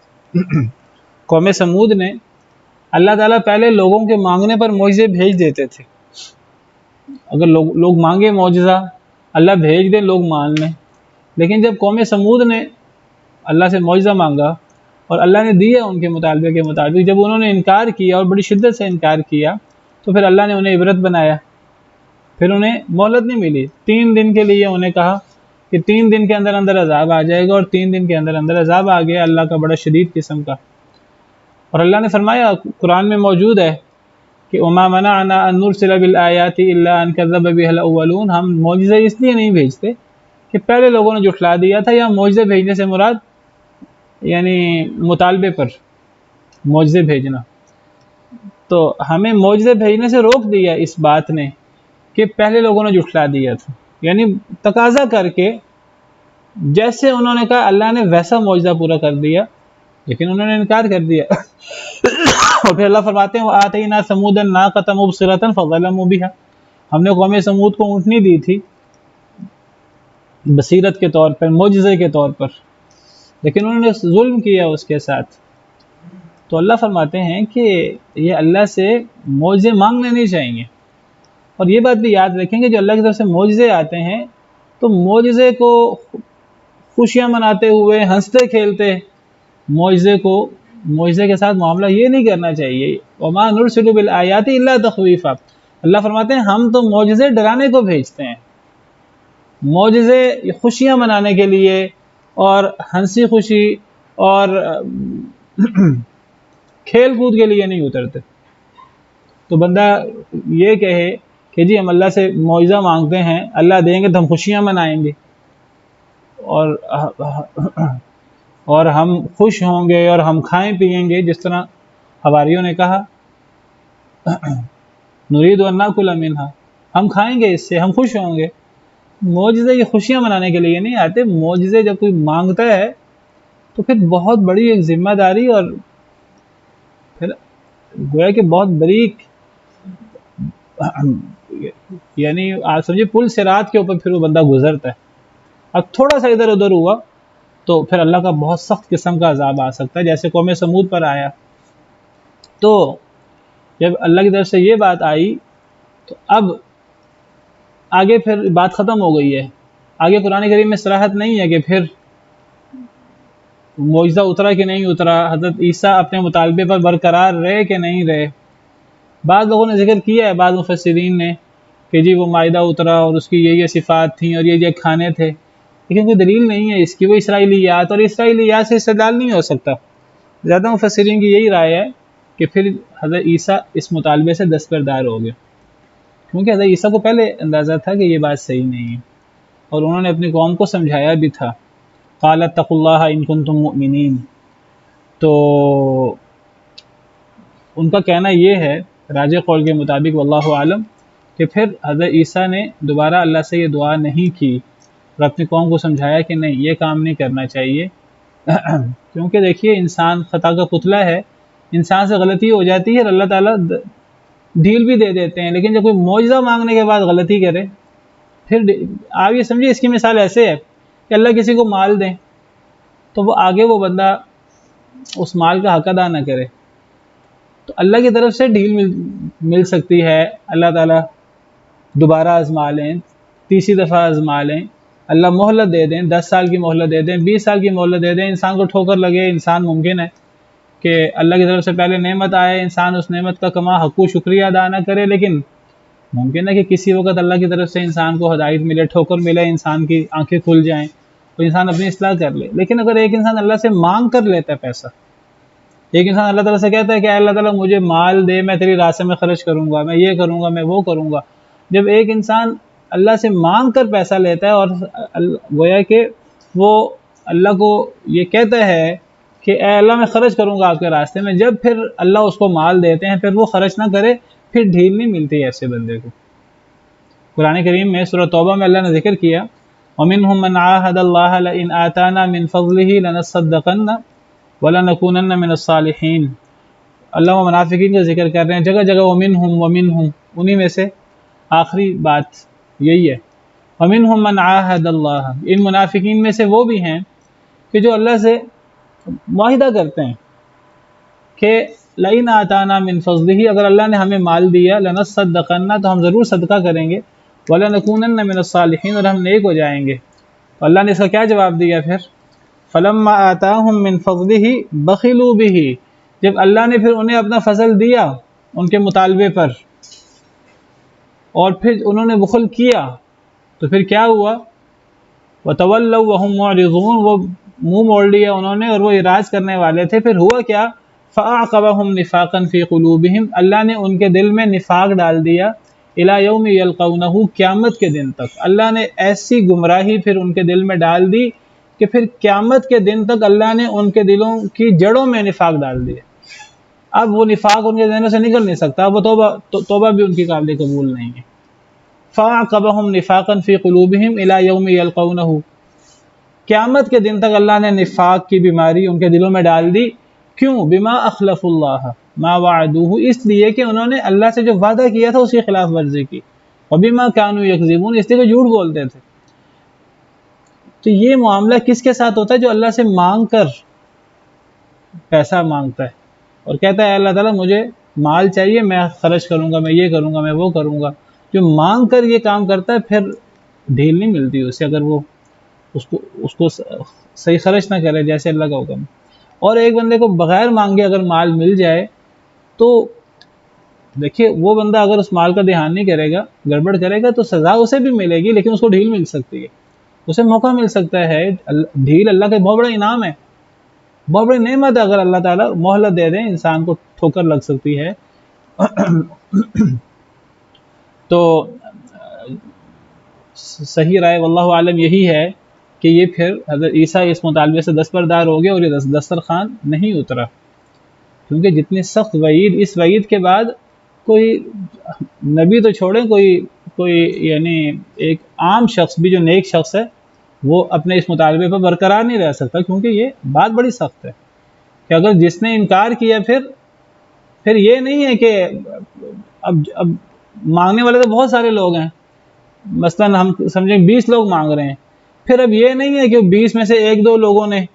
قوم سمود نے اللہ تعالیٰ پہلے لوگوں کے مانگنے پر معجزے بھیج دیتے تھے، اگر لوگ مانگے معجزہ اللہ بھیج دے، لوگ مان لیں۔ لیکن جب قوم سمود نے اللہ سے معجزہ مانگا اور اللہ نے دیا ان کے مطالبے کے مطابق، جب انہوں نے انکار کیا اور بڑی شدت سے انکار کیا تو پھر اللہ نے انہیں عبرت بنایا، پھر انہیں مہلت نہیں ملی۔ 3 دن کے لیے انہیں کہا کہ 3 دن کے اندر اندر عذاب آ جائے گا، اور 3 دن کے اندر اندر عذاب آ گیا اللہ کا بڑا شدید قسم کا۔ اور اللہ نے فرمایا، قرآن میں موجود ہے کہ وَمَا مَنَعَنَا أَن نُرْسِلَ بِالْآيَاتِ إِلَّا أَن كَذَّبَ بِهَا الْأَوَّلُونَ، ہم معجزے اس لیے نہیں بھیجتے کہ پہلے لوگوں نے جھٹلا دیا تھا، یا معجزے بھیجنے سے مراد یعنی مطالبے پر معجزے بھیجنا، تو ہمیں معجزے بھیجنے سے روک دیا اس بات نے کہ پہلے لوگوں نے جھٹلا دیا تھا، یعنی تقاضا کر کے جیسے انہوں نے کہا اللہ نے ویسا معجزہ پورا کر دیا، لیکن انہوں نے انکار کر دیا۔ اور پھر اللہ فرماتے ہیں وَآتَيْنَا ثَمُودَ النَّاقَةَ مُبْصِرَةً فَظَلَمُوا بِهَا، ہم نے قوم سمود کو اونٹنی دی تھی بصیرت کے طور پر، معجزے کے طور پر، لیکن انہوں نے ظلم کیا اس کے ساتھ۔ تو اللہ فرماتے ہیں کہ یہ اللہ سے معجزے مانگنے نہیں چاہیے۔ اور یہ بات بھی یاد رکھیں کہ جو اللہ کی طرف سے معجزے آتے ہیں تو معجزے کو خوشیاں مناتے ہوئے ہنستے کھیلتے معجزے کے ساتھ معاملہ یہ نہیں کرنا چاہیے۔ وَمَا نُرْسِلُ بِالْآيَاتِ إِلَّا تَخْوِيفًا، اللہ فرماتے ہیں ہم تو معجزے ڈرانے کو بھیجتے ہیں، معجزے خوشیاں منانے کے لیے اور ہنسی خوشی اور کھیل کود کے لیے نہیں اترتے۔ تو بندہ یہ کہے کہ جی ہم اللہ سے معجزہ مانگتے ہیں، اللہ دیں گے تو ہم خوشیاں منائیں گے اور ہم خوش ہوں گے اور ہم کھائیں پیئیں گے، جس طرح حواریوں نے کہا نرید ان ناکل منہا، ہم کھائیں گے اس سے، ہم خوش ہوں گے۔ معجزے یہ خوشیاں منانے کے لیے نہیں آتے، معجزے جب کوئی مانگتا ہے تو پھر بہت بڑی ایک ذمہ داری، اور پھر گویا کہ بہت بڑی یعنی آپ سمجھے پل صراط کے اوپر پھر وہ بندہ گزرتا ہے۔ اب تھوڑا سا ادھر ادھر ہوا تو پھر اللہ کا بہت سخت قسم کا عذاب آ سکتا ہے، جیسے قوم سمود پر آیا۔ تو جب اللہ کی طرف سے یہ بات آئی تو اب آگے پھر بات ختم ہو گئی ہے، آگے قرآن کریم میں صراحت نہیں ہے کہ پھر معجزہ اترا کہ نہیں اترا، حضرت عیسیٰ اپنے مطالبے پر برقرار رہے کہ نہیں رہے۔ بعض لوگوں نے ذکر کیا ہے، بعض مفسرین نے، کہ جی وہ مائدہ اترا اور اس کی یہ صفات تھیں اور یہ کھانے تھے، لیکن کوئی دلیل نہیں ہے اس کی، وہ اسرائیلیات، اور اسرائیلیات سے استدلال نہیں ہو سکتا۔ زیادہ مفسرین کی یہی رائے ہے کہ پھر حضرت عیسیٰ اس مطالبے سے دستبردار ہو گئے، کیونکہ حضرت عیسیٰ کو پہلے اندازہ تھا کہ یہ بات صحیح نہیں ہے، اور انہوں نے اپنی قوم کو سمجھایا بھی تھا، قال اتقوا اللہ ان کنتم مؤمنین۔ تو ان کا کہنا یہ ہے راجح قول کے مطابق واللہ عالم کہ پھر حضرت عیسیٰ نے دوبارہ اللہ سے یہ دعا نہیں کی اور اپنی قوم کو سمجھایا کہ نہیں یہ کام نہیں کرنا چاہیے، کیونکہ دیکھیے انسان خطا کا پتلا ہے، انسان سے غلطی ہو جاتی ہے اور اللہ تعالیٰ ڈھیل بھی دے دیتے ہیں، لیکن جب کوئی معجزہ مانگنے کے بعد غلطی کرے پھر آپ یہ سمجھے اس کی مثال ایسے ہے کہ اللہ کسی کو مال دیں تو وہ آگے وہ بندہ اس مال کا حق ادا نہ کرے، تو اللہ کی طرف سے ڈھیل مل سکتی ہے، اللہ تعالیٰ دوبارہ آزما لیں، تیسری دفعہ آزما لیں، اللہ مہلت دے دیں، 10 سال کی مہلت دے دیں، 20 سال کی مہلت دے دیں، انسان کو ٹھوکر لگے، انسان ممکن ہے کہ اللہ کی طرف سے پہلے نعمت آئے، انسان اس نعمت کا کما حق و شکریہ ادا نہ کرے، لیکن ممکن ہے کہ کسی وقت اللہ کی طرف سے انسان کو ہدایت ملے، ٹھوکر ملے، انسان کی آنکھیں کھل جائیں تو انسان اپنی اصلاح کر لے۔ لیکن اگر ایک انسان اللہ سے مانگ کر لیتا ہے پیسہ، ایک انسان اللہ تعالیٰ سے کہتا ہے کہ اے اللہ تعالیٰ مجھے مال دے، میں تیری راستے میں خرچ کروں گا، میں یہ کروں گا، میں وہ کروں گا، جب ایک انسان اللہ سے مانگ کر پیسہ لیتا ہے اور گویا کہ وہ اللہ کو یہ کہتا ہے کہ اے اللہ میں خرچ کروں گا آپ کے راستے میں، جب پھر اللہ اس کو مال دیتے ہیں پھر وہ خرچ نہ کرے، پھر ڈھیل نہیں ملتی ایسے بندے کو۔ قرآن کریم میں سورہ توبہ میں اللہ نے ذکر کیا وَمِنْهُمْ مَنْ عَاهَدَ اللَّهَ لَئِنْ آتَانَا مِنْ فَضْلِهِ لَنَصَّدَّقَنَّ وَلَنَكُونَنَّ مِنَ الصَّالِحِينَ۔ اللہ و منافقین کا ذکر کر رہے ہیں جگہ جگہ وَمِنْهُمْ، انہی میں سے آخری بات یہی ہے وَمِنْهُمْ مَنْ عَاهَدَ اللَّهَ، ان منافقین میں سے وہ بھی ہیں کہ جو اللہ سے معاہدہ کرتے ہیں کہ لَئِنْ آتَانَا مِنْ فَضْلِهِ، اگر اللہ نے ہمیں مال دیا لَنَصَّدَّقَنَّ تو ہم ضرور صدقہ کریں گے، وَلَنَكُونَنَّ مِنَ الصَّالِحِينَ اور ہم نیک ہو جائیں گے۔ تو اللہ نے اس کا کیا جواب دیا پھر فَلَمَّا آتَاهُم مِّن فَضْلِهِ بَخِلُوا بِهِ، جب اللہ نے پھر انہیں اپنا فضل دیا ان کے مطالبے پر اور پھر انہوں نے بخل کیا تو پھر کیا ہوا وَتَوَلَّوْا وَهُمْ مُعْرِضُونَ، وہ منہ موڑ لیا انہوں نے اور وہ اعراض کرنے والے تھے، پھر ہوا کیا فَأَعْقَبَهُمْ نِفَاقًا فِي قُلُوبِهِمْ، اللہ نے ان کے دل میں نفاق ڈال دیا إِلَى يَوْمِ يَلْقَوْنَهُ، قیامت کے دن تک اللہ نے ایسی گمراہی پھر ان کے دل میں ڈال دی کہ پھر قیامت کے دن تک اللہ نے ان کے دلوں کی جڑوں میں نفاق ڈال دیا، اب وہ نفاق ان کے ذہنوں سے نکل نہیں سکتا، وہ توبہ بھی ان کی قابل قبول نہیں ہے۔ فَأَعْقَبَهُمْ نِفَاقًا فِي قُلُوبِهِمْ إِلَى يَوْمِ يَلْقَوْنَهُ، قیامت کے دن تک اللہ نے نفاق کی بیماری ان کے دلوں میں ڈال دی، کیوں بما اخلف اللہ ما وعدوہ، اس لیے کہ انہوں نے اللہ سے جو وعدہ کیا تھا اس کی خلاف ورزی کی، وبما كانوا یکذبون، اس لیے کہ جھوٹ بولتے تھے۔ تو یہ معاملہ کس کے ساتھ ہوتا ہے؟ جو اللہ سے مانگ کر پیسہ مانگتا ہے اور کہتا ہے اللہ تعالیٰ مجھے مال چاہیے، میں خرچ کروں گا، میں یہ کروں گا، میں وہ کروں گا، جو مانگ کر یہ کام کرتا ہے پھر ڈھیل نہیں ملتی اسے، اگر وہ اس کو صحیح خرچ نہ کرے جیسے اللہ کا حکم ہے۔ اور ایک بندے کو بغیر مانگے اگر مال مل جائے تو دیکھیے وہ بندہ اگر اس مال کا دھیان نہیں کرے گا، گڑبڑ کرے گا، تو سزا اسے بھی ملے گی، لیکن اس کو ڈھیل مل سکتی ہے، اسے موقع مل سکتا ہے۔ ڈھیل اللہ کا بہت بڑا انعام ہے، بہت بڑی نعمت ہے، اگر اللہ تعالیٰ مہلت دے دیں انسان کو ٹھوکر لگ سکتی ہے۔ تو صحیح رائے واللہ عالم یہی ہے کہ یہ پھر حضرت عیسیٰ اس مطالبے سے دستبردار ہو گئے اور یہ دسترخوان نہیں اترا، کیونکہ جتنی سخت وعید، اس وعید کے بعد کوئی نبی تو چھوڑیں، کوئی یعنی ایک عام شخص بھی جو نیک شخص ہے وہ اپنے اس مطالبے پر برقرار نہیں رہ سکتا، کیونکہ یہ بات بڑی سخت ہے کہ اگر جس نے انکار کیا پھر یہ نہیں ہے کہ اب مانگنے والے تو بہت سارے لوگ ہیں، مثلا ہم سمجھیں 20 لوگ مانگ رہے ہیں، پھر اب یہ نہیں ہے کہ 20 میں سے 1-2 لوگوں نے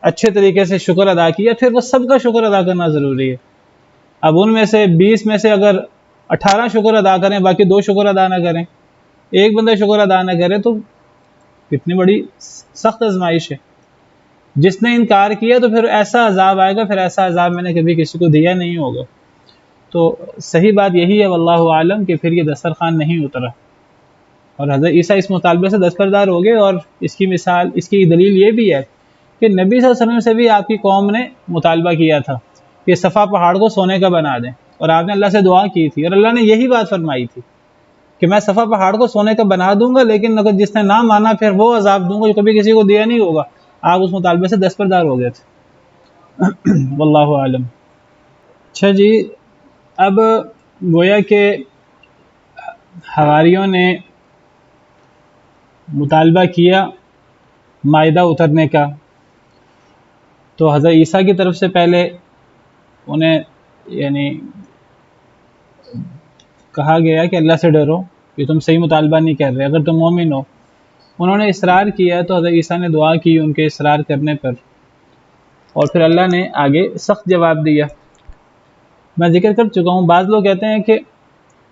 اچھے طریقے سے شکر ادا کیا، پھر وہ سب کا شکر ادا کرنا ضروری ہے۔ اب ان میں سے 20 میں سے اگر 18 شکر ادا کریں، باقی 2 شکر ادا نہ کریں، ایک بندہ شکر ادا نہ کرے، تو کتنی بڑی سخت آزمائش ہے۔ جس نے انکار کیا تو پھر ایسا عذاب آئے گا، پھر ایسا عذاب میں نے کبھی کسی کو دیا نہیں ہوگا۔ تو صحیح بات یہی ہے واللہ عالم کہ پھر یہ دسترخوان نہیں اترا، اور حضرت عیسیٰ اس مطالبے سے دستبردار ہو گئے۔ اور اس کی مثال، اس کی دلیل یہ بھی ہے کہ نبی صلی اللہ علیہ وسلم سے بھی آپ کی قوم نے مطالبہ کیا تھا کہ صفا پہاڑ کو سونے کا بنا دیں، اور آپ نے اللہ سے دعا کی تھی، اور اللہ نے یہی بات فرمائی تھی کہ میں صفا پہاڑ کو سونے کا بنا دوں گا، لیکن اگر جس نے نہ مانا پھر وہ عذاب دوں گا جو کبھی کسی کو دیا نہیں ہوگا۔ آپ اس مطالبے سے دستبردار ہو گئے تھے۔ واللہ عالم۔ اچھا جی، اب گویا کہ حواریوں نے مطالبہ کیا مائدہ اترنے کا، تو حضرت عیسیٰ کی طرف سے پہلے انہیں یعنی کہا گیا کہ اللہ سے ڈرو، کہ تم صحیح مطالبہ نہیں کر رہے، اگر تم مومن ہو. انہوں نے اصرار کیا تو حضرت عیسیٰ نے دعا کی ان کے اصرار کرنے پر، اور پھر اللہ نے آگے سخت جواب دیا. میں ذکر کر چکا ہوں، بعض لوگ کہتے ہیں کہ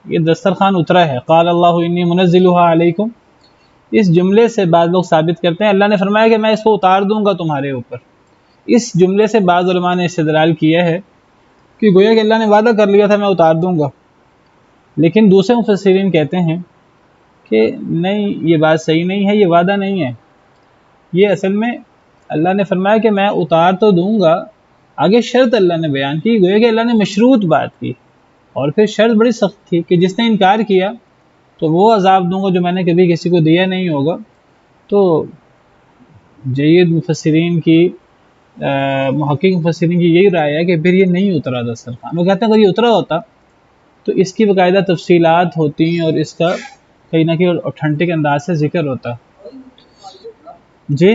یہ دسترخوان اترا ہے، قال اللہ انی منزلها علیکم، اس جملے سے بعض لوگ ثابت کرتے ہیں اللہ نے فرمایا کہ میں اس کو اتار دوں گا تمہارے اوپر. اس جملے سے بعض علماء نے استدلال کیا ہے کہ گویا کہ اللہ نے وعدہ کر لیا تھا میں اتار دوں گا. لیکن دوسرے مفسرین کہتے ہیں کہ نہیں، یہ بات صحیح نہیں ہے، یہ وعدہ نہیں ہے، یہ اصل میں اللہ نے فرمایا کہ میں اتار تو دوں گا، آگے شرط اللہ نے بیان کی، گویا کہ اللہ نے مشروط بات کی، اور پھر شرط بڑی سخت تھی کہ جس نے انکار کیا تو وہ عذاب دوں گا جو میں نے کبھی کسی کو دیا نہیں ہوگا. تو جید مفسرین کی محقق مفسرین کی یہی رائے ہے کہ پھر یہ نہیں اترا دسترخوان. وہ کہتے ہیں اگر یہ اترا ہوتا تو اس کی باقاعدہ تفصیلات ہوتی اور اس کا کہیں نہ کہیں اوتھینٹک انداز سے ذکر ہوتا. جی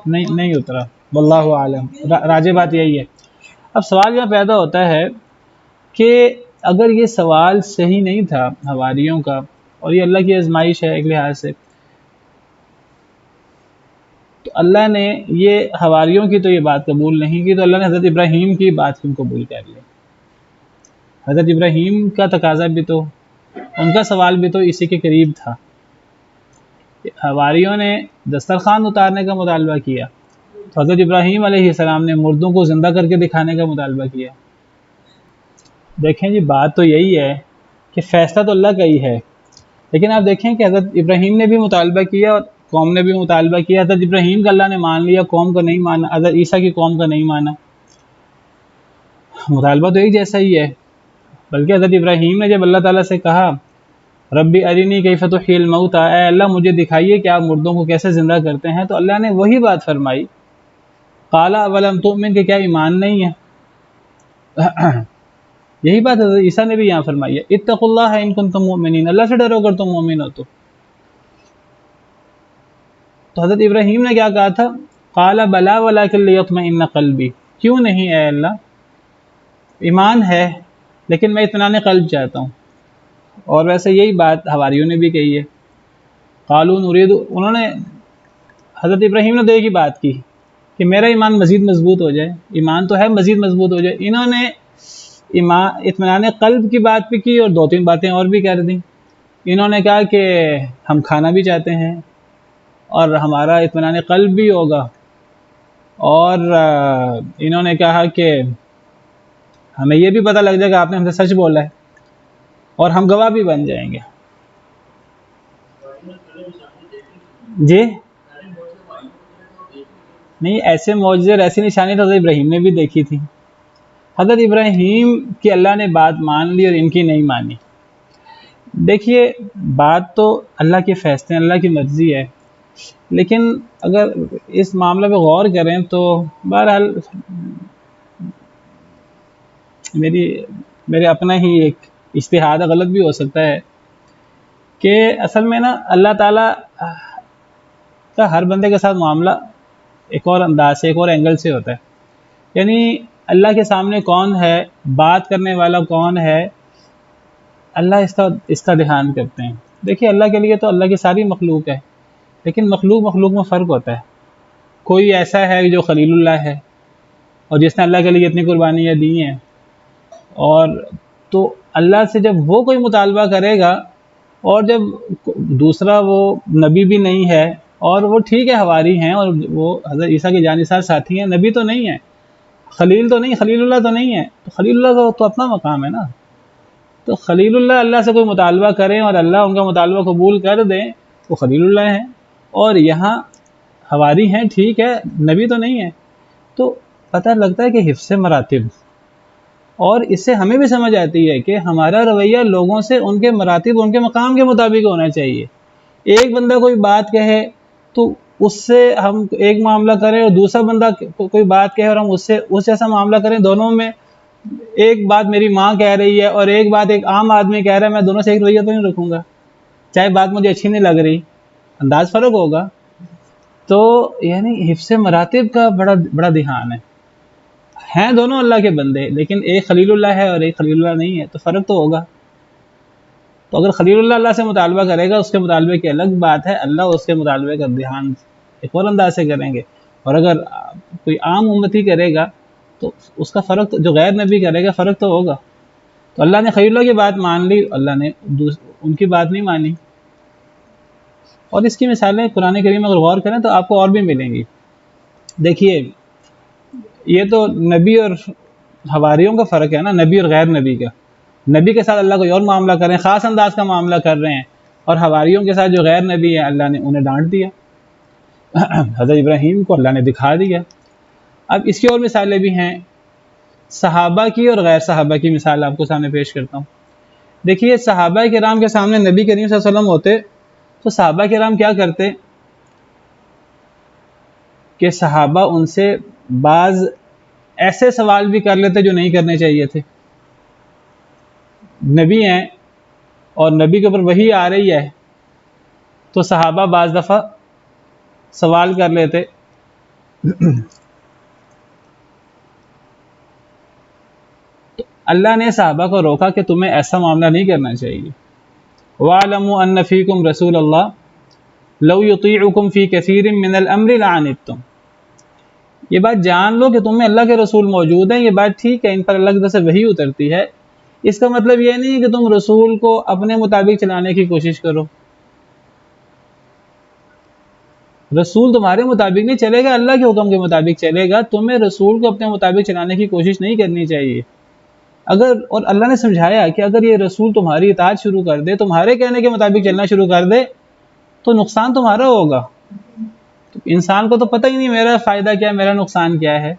نہیں اترا، واللہ عالم، راجع بات یہی ہے. اب سوال یہاں پیدا ہوتا ہے کہ اگر یہ سوال صحیح نہیں تھا حواریوں کا، اور یہ اللہ کی آزمائش ہے ایک لحاظ سے، تو اللہ نے یہ حواریوں کی تو یہ بات قبول نہیں کی، تو اللہ نے حضرت ابراہیم کی بات کیوں قبول کر لی؟ حضرت ابراہیم کا تقاضا بھی تو، ان کا سوال بھی تو اسی کے قریب تھا. حواریوں نے دسترخوان اتارنے کا مطالبہ کیا، تو حضرت ابراہیم علیہ السلام نے مردوں کو زندہ کر کے دکھانے کا مطالبہ کیا. دیکھیں جی، بات تو یہی ہے کہ فیصلہ تو اللہ کا ہی ہے، لیکن آپ دیکھیں کہ حضرت ابراہیم نے بھی مطالبہ کیا اور قوم نے بھی مطالبہ کیا. حضرت ابراہیم کا اللہ نے مان لیا، قوم کو نہیں مانا، حضرت عیسیٰ کی قوم کا نہیں مانا. مطالبہ تو ایک جیسا ہی ہے. بلکہ حضرت ابراہیم نے جب اللہ تعالیٰ سے کہا ربی ارینی کیف تحیی الموتى، اے اللہ مجھے دکھائیے کہ آپ مردوں کو کیسے زندہ کرتے ہیں، تو اللہ نے وہی بات فرمائی، قال اولم تؤمن، کہ کیا ایمان نہیں ہے. یہی بات حضرت عیسیٰ نے بھی یہاں فرمائی ہے، اتقوا اللہ ان کنتم مؤمنین، اللہ سے ڈرو اگر تم مومن ہو تو. تو حضرت ابراہیم نے کیا کہا تھا، قال بلا ولکن لیطمئن قلبی، کیوں نہیں اے اللہ، ایمان ہے لیکن میں اطمینان قلب چاہتا ہوں. اور ویسے یہی بات حواریوں نے بھی کہی ہے، قالوا نريد، انہوں نے حضرت ابراہیم نے تو ایک ہی بات کی کہ میرا ایمان مزید مضبوط ہو جائے، ایمان تو ہے مزید مضبوط ہو جائے. انہوں نے اطمینان قلب کی بات بھی کی اور دو تین باتیں اور بھی کر دیں. انہوں نے کہا کہ ہم کھانا بھی چاہتے ہیں اور ہمارا اطمینان قلب بھی ہوگا، اور انہوں نے کہا کہ ہمیں یہ بھی پتہ لگ جائے گا آپ نے ہم سے سچ بولا ہے، اور ہم گواہ بھی بن جائیں گے. جی نہیں، ایسے معجزے اور ایسی نشانی تو حضرت ابراہیم نے بھی دیکھی تھی. حضرت ابراہیم کی اللہ نے بات مان لی اور ان کی نہیں مانی. دیکھیے، بات تو اللہ کے فیصلے، اللہ کی مرضی ہے، لیکن اگر اس معاملے پہ غور کریں تو بہرحال میرے اپنا ہی ایک اجتہاد غلط بھی ہو سکتا ہے کہ اصل میں نا اللہ تعالیٰ کا ہر بندے کے ساتھ معاملہ ایک اور انداز سے، ایک اور اینگل سے ہوتا ہے. یعنی اللہ کے سامنے کون ہے، بات کرنے والا کون ہے، اللہ اس کا دھیان کرتے ہیں. دیکھیے، اللہ کے لیے تو اللہ کی ساری مخلوق ہے، لیکن مخلوق میں فرق ہوتا ہے. کوئی ایسا ہے جو خلیل اللہ ہے اور جس نے اللہ کے لیے اتنی قربانیاں دی ہیں، اور تو اللہ سے جب وہ کوئی مطالبہ کرے گا، اور جب دوسرا وہ نبی بھی نہیں ہے اور وہ ٹھیک ہے حواری ہیں اور وہ حضرت عیسیٰ کے جانثار ساتھی ہیں، نبی تو نہیں ہے، خلیل تو نہیں، خلیل اللہ تو نہیں ہے، تو خلیل اللہ کا تو اپنا مقام ہے نا. تو خلیل اللہ سے کوئی مطالبہ کریں اور اللہ ان کا مطالبہ قبول کر دیں، وہ خلیل اللہ ہیں. اور یہاں حواری ہیں، ٹھیک ہے، نبی تو نہیں ہے. تو پتہ لگتا ہے کہ حفظ مراتب، اور اس سے ہمیں بھی سمجھ آتی ہے کہ ہمارا رویہ لوگوں سے ان کے مراتب، ان کے مقام کے مطابق ہونا چاہیے. ایک بندہ کوئی بات کہے تو اس سے ہم ایک معاملہ کریں، اور دوسرا بندہ کوئی بات کہے اور ہم اس سے اس جیسا معاملہ کریں. دونوں میں ایک بات میری ماں کہہ رہی ہے اور ایک بات ایک عام آدمی کہہ رہا ہے، میں دونوں سے ایک رویہ تو نہیں رکھوں گا، چاہے بات مجھے اچھی نہیں لگ رہی، انداز فرق ہوگا. تو یعنی حفظ مراتب کا بڑا دھیان ہے. ہیں دونوں اللہ کے بندے، لیکن ایک خلیل اللہ ہے اور ایک خلیل اللہ نہیں ہے، تو فرق تو ہوگا۔ تو اگر خلیل اللہ اللہ سے مطالبہ کرے گا، اس کے مطالبے کی الگ بات ہے، اللہ اس کے مطالبے کا دھیان ایک اور انداز سے کریں گے۔ اور اگر کوئی عام امتی کرے گا تو اس کا فرق جو غیر نبی کرے گا فرق تو ہوگا۔ تو اللہ نے خلیل اللہ کی بات مان لی، اللہ نے ان کی بات نہیں مانی۔ اور اس کی مثالیں قرآن کریم اگر غور کریں تو آپ کو اور بھی ملیں گی۔ دیکھیے، یہ تو نبی اور حواریوں کا فرق ہے نا، نبی اور غیر نبی کا۔ نبی کے ساتھ اللہ کوئی اور معاملہ کر رہے ہیں، خاص انداز کا معاملہ کر رہے ہیں، اور حواریوں کے ساتھ جو غیر نبی ہے اللہ نے انہیں ڈانٹ دیا۔ حضرت ابراہیم کو اللہ نے دکھا دیا۔ اب اس کی اور مثالیں بھی ہیں، صحابہ کی اور غیر صحابہ کی مثال آپ کو سامنے پیش کرتا ہوں۔ دیکھیے، صحابہ کرام کے سامنے نبی کریم صلی اللہ علیہ وسلم ہوتے تو صحابہ کرام کیا کرتے کہ صحابہ ان سے بعض ایسے سوال بھی کر لیتے جو نہیں کرنے چاہیے تھے۔ نبی ہیں اور نبی کے اوپر وحی آ رہی ہے، تو صحابہ بعض دفعہ سوال کر لیتے۔ تو اللہ نے صحابہ کو روکا کہ تمہیں ایسا معاملہ نہیں کرنا چاہیے۔ وَاعْلَمُوا أَنَّ فِيكُمْ رَسُولَ اللَّهِ لَوْ يُطِيعُكُمْ فِي كَثِيرٍ مِّنَ الْأَمْرِ لَعَنِتُّمْ۔ یہ بات جان لو کہ تم میں اللہ کے رسول موجود ہیں، یہ بات ٹھیک ہے، ان پر اللہ کی طرف سے وحی اترتی ہے، اس کا مطلب یہ نہیں ہے کہ تم رسول کو اپنے مطابق چلانے کی کوشش کرو۔ رسول تمہارے مطابق نہیں چلے گا، اللہ کے حکم کے مطابق چلے گا، تمہیں رسول کو اپنے مطابق چلانے کی کوشش نہیں کرنی چاہیے۔ اور اللہ نے سمجھایا کہ اگر یہ رسول تمہاری اطاعت شروع کر دے، تمہارے کہنے کے مطابق چلنا شروع کر دے، تو نقصان تمہارا ہوگا۔ تو انسان کو تو پتہ ہی نہیں میرا فائدہ کیا ہے، میرا نقصان کیا ہے۔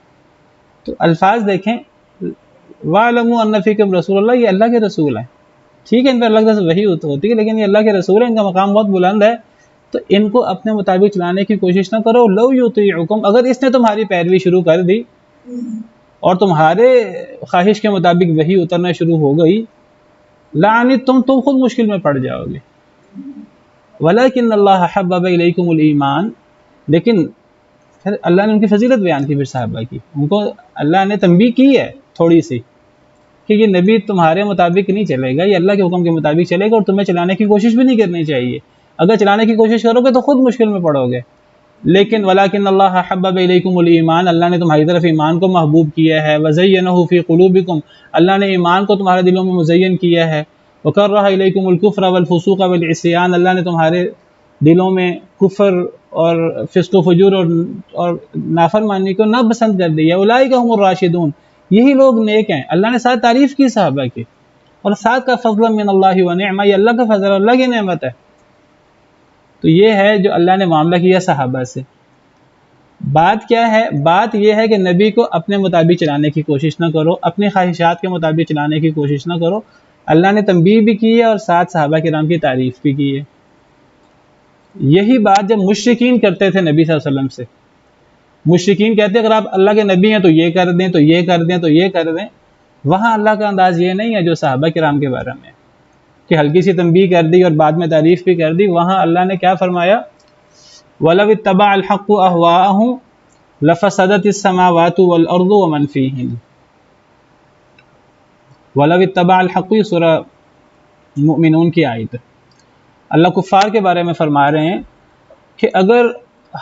تو الفاظ دیکھیں، وَاعْلَمُوا أَنَّ فِيكُمْ رَسُولَ اللَّهِ، یہ اللہ کے رسول ہیں، ٹھیک ہے ان پر اللہ سے وحی ہوتی ہے، لیکن یہ اللہ کے رسول ہیں، ان کا مقام بہت بلند ہے، تو ان کو اپنے مطابق چلانے کی کوشش نہ کرو۔ لَوْ يُطِيعُكُمْ، اگر اس نے تمہاری پیروی شروع کر دی اور تمہارے خواہش کے مطابق وحی اترنا شروع ہو گئی، لَعَنِتُّمْ، تم خود مشکل میں پڑ جاؤ گے۔ وَلَكِنَّ اللَّهَ حَبَّبَ إِلَيْكُمُ الْإِيمَانَ، لیکن پھر اللہ نے ان کی فضیلت بیان کی، پھر صحابہ کی، ان کو اللہ نے تنبیہ کی ہے تھوڑی سی کہ یہ نبی تمہارے مطابق نہیں چلے گا، یہ اللہ کے حکم کے مطابق چلے گا، اور تمہیں چلانے کی کوشش بھی نہیں کرنی چاہیے۔ اگر چلانے کی کوشش کرو گے تو خود مشکل میں پڑو گے۔ لیکن وَلَكِنَّ اللَّهَ حَبَّبَ إِلَيْكُمُ الْإِيمَانَ، اللہ نے تمہاری طرف ایمان کو محبوب کیا ہے، وَزَيَّنَهُ فِي قُلُوبِكُمْ، اللہ نے ایمان کو تمہارے دلوں میں مزین کیا ہے، وَكَرَّهَ إِلَيْكُمُ الْكُفْرَ وَالْفُسُوقَ وَالْعِصْيَانَ، اللہ نے تمہارے دلوں میں کفر اور فسق و فجور اور نافرمانی کو ناپسند کر دیا۔ اولئک هم الراشدون، یہی لوگ نیک ہیں۔ اللہ نے ساتھ تعریف کی صحابہ کی، اور ساتھ کا فضل من اللہ و نعمہ، یہ اللہ کا فضل، اللہ کی نعمت ہے۔ تو یہ ہے جو اللہ نے معاملہ کیا صحابہ سے۔ بات کیا ہے؟ بات یہ ہے کہ نبی کو اپنے مطابق چلانے کی کوشش نہ کرو، اپنی خواہشات کے مطابق چلانے کی کوشش نہ کرو۔ اللہ نے تنبیہ بھی کی ہے اور ساتھ صحابہ کرام کی تعریف بھی کی ہے۔ یہی بات جب مشرکین کرتے تھے نبی صلی اللہ علیہ وسلم سے، مشرکین کہتے اگر آپ اللہ کے نبی ہیں تو یہ کر دیں، تو یہ کر دیں، تو یہ کر دیں۔ وہاں اللہ کا انداز یہ نہیں ہے جو صحابہ کرام کے بارے میں کہ ہلکی سی تنبیہ کر دی اور بعد میں تعریف بھی کر دی۔ وہاں اللہ نے کیا فرمایا؟ وَلَوِ اتَّبَعَ الْحَقُّ أَهْوَاءَهُمْ لَفَسَدَتِ السَّمَاوَاتُ وَالْأَرْضُ وَمَنْ فِيهِنْ۔ وَلَوِ اتَّبَعَ الْحَقُّ، یہ سورہ مؤمنون کی آیت ہے۔ اللہ کفار کے بارے میں فرما رہے ہیں کہ اگر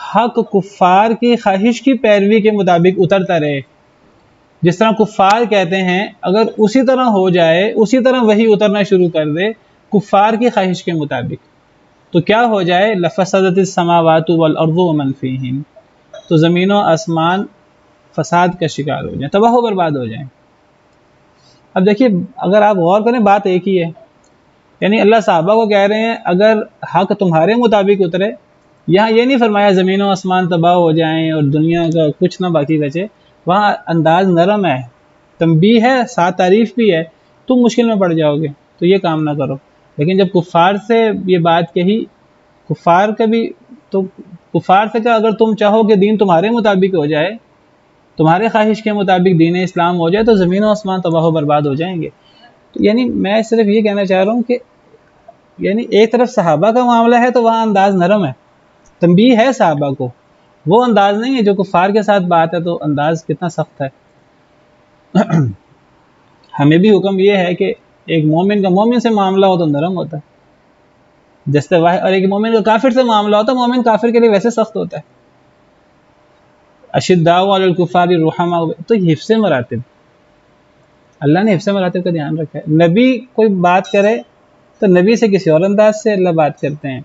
حق کفار کی خواہش کی پیروی کے مطابق اترتا رہے، جس طرح کفار کہتے ہیں، اگر اسی طرح ہو جائے، اسی طرح وہی اترنا شروع کر دے کفار کی خواہش کے مطابق، تو کیا ہو جائے؟ لفسدت السماوات والارض ومن فیہن، تو زمین و آسمان فساد کا شکار ہو جائیں، تباہ و برباد ہو جائیں۔ اب دیکھیے، اگر آپ غور کریں بات ایک ہی ہے، یعنی اللہ صحابہ کو کہہ رہے ہیں اگر حق تمہارے مطابق اترے، یہاں یہ نہیں فرمایا زمین و آسمان تباہ ہو جائیں اور دنیا کا کچھ نہ باقی بچے، وہاں انداز نرم ہے، تنبیہ ہے، ساتھ تعریف بھی ہے، تم مشکل میں پڑ جاؤ گے تو یہ کام نہ کرو۔ لیکن جب کفار سے یہ بات کہی، کفار سے کہا اگر تم چاہو کہ دین تمہارے مطابق ہو جائے، تمہارے خواہش کے مطابق دین اسلام ہو جائے، تو زمین و آسمان تباہ و برباد ہو جائیں گے۔ تو یعنی میں صرف یہ کہنا چاہ رہا ہوں کہ یعنی ایک طرف صحابہ کا معاملہ ہے تو وہاں انداز نرم ہے، تنبیہ ہے صحابہ کو، وہ انداز نہیں ہے جو کفار کے ساتھ بات ہے تو انداز کتنا سخت ہے۔ ہمیں بھی حکم یہ ہے کہ ایک مومن کا مومن سے معاملہ ہو تو نرم ہوتا ہے، جس سے اور ایک مومن کا کافر سے معاملہ ہوتا ہے، مومن کافر کے لیے ویسے سخت ہوتا ہے. اشداء علی الکفار رحماء، تو حفظ مراتب، اللہ نے حفظ مراتب کا دھیان رکھا ہے. نبی کوئی بات کرے تو نبی سے کسی اور انداز سے اللہ بات کرتے ہیں،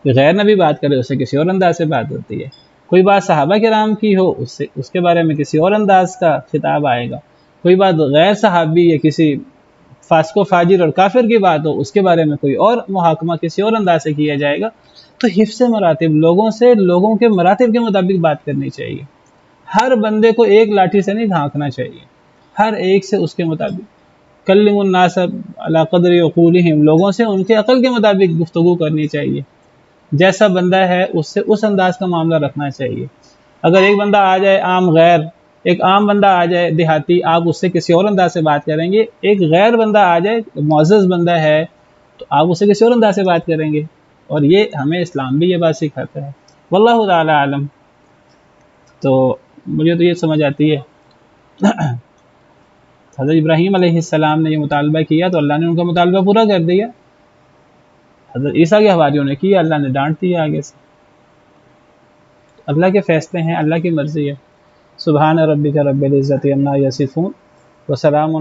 غیر نبی بات کرے اس سے کسی اور انداز سے بات ہوتی ہے. کوئی بات صحابہ کرام کی ہو اس کے بارے میں کسی اور انداز کا خطاب آئے گا. کوئی بات غیر صحابی یا کسی فاسق و فاجر اور کافر کی بات ہو اس کے بارے میں کوئی اور محاکمہ کسی اور انداز سے کیا جائے گا. تو حفظ مراتب، لوگوں سے لوگوں کے مراتب کے مطابق بات کرنی چاہیے. ہر بندے کو ایک لاٹھی سے نہیں دھانکنا چاہیے، ہر ایک سے اس کے مطابق. کلم الناس علی قدر عقولہم، لوگوں سے ان کے عقل کے مطابق گفتگو کرنی چاہیے. جیسا بندہ ہے اس سے اس انداز کا معاملہ رکھنا چاہیے. اگر ایک بندہ آ جائے ایک عام بندہ آ جائے دیہاتی، آپ اس سے کسی اور انداز سے بات کریں گے. ایک غیر بندہ آ جائے معزز بندہ ہے تو آپ اس سے کسی اور انداز سے بات کریں گے. اور یہ ہمیں اسلام بھی یہ بات سکھاتا ہے. واللہ تعالی عالم. تو مجھے تو یہ سمجھ آتی ہے حضرت ابراہیم علیہ السلام نے یہ مطالبہ کیا تو اللہ نے ان کا مطالبہ پورا کر دیا. حضرت عیسیٰ کے حواریوں نے کیا، اللہ نے ڈانٹ دیا آگے سے. اللہ کے فیصلے ہیں، اللہ کی مرضی ہے. سبحان ربک رب العزت عما یصفون وسلام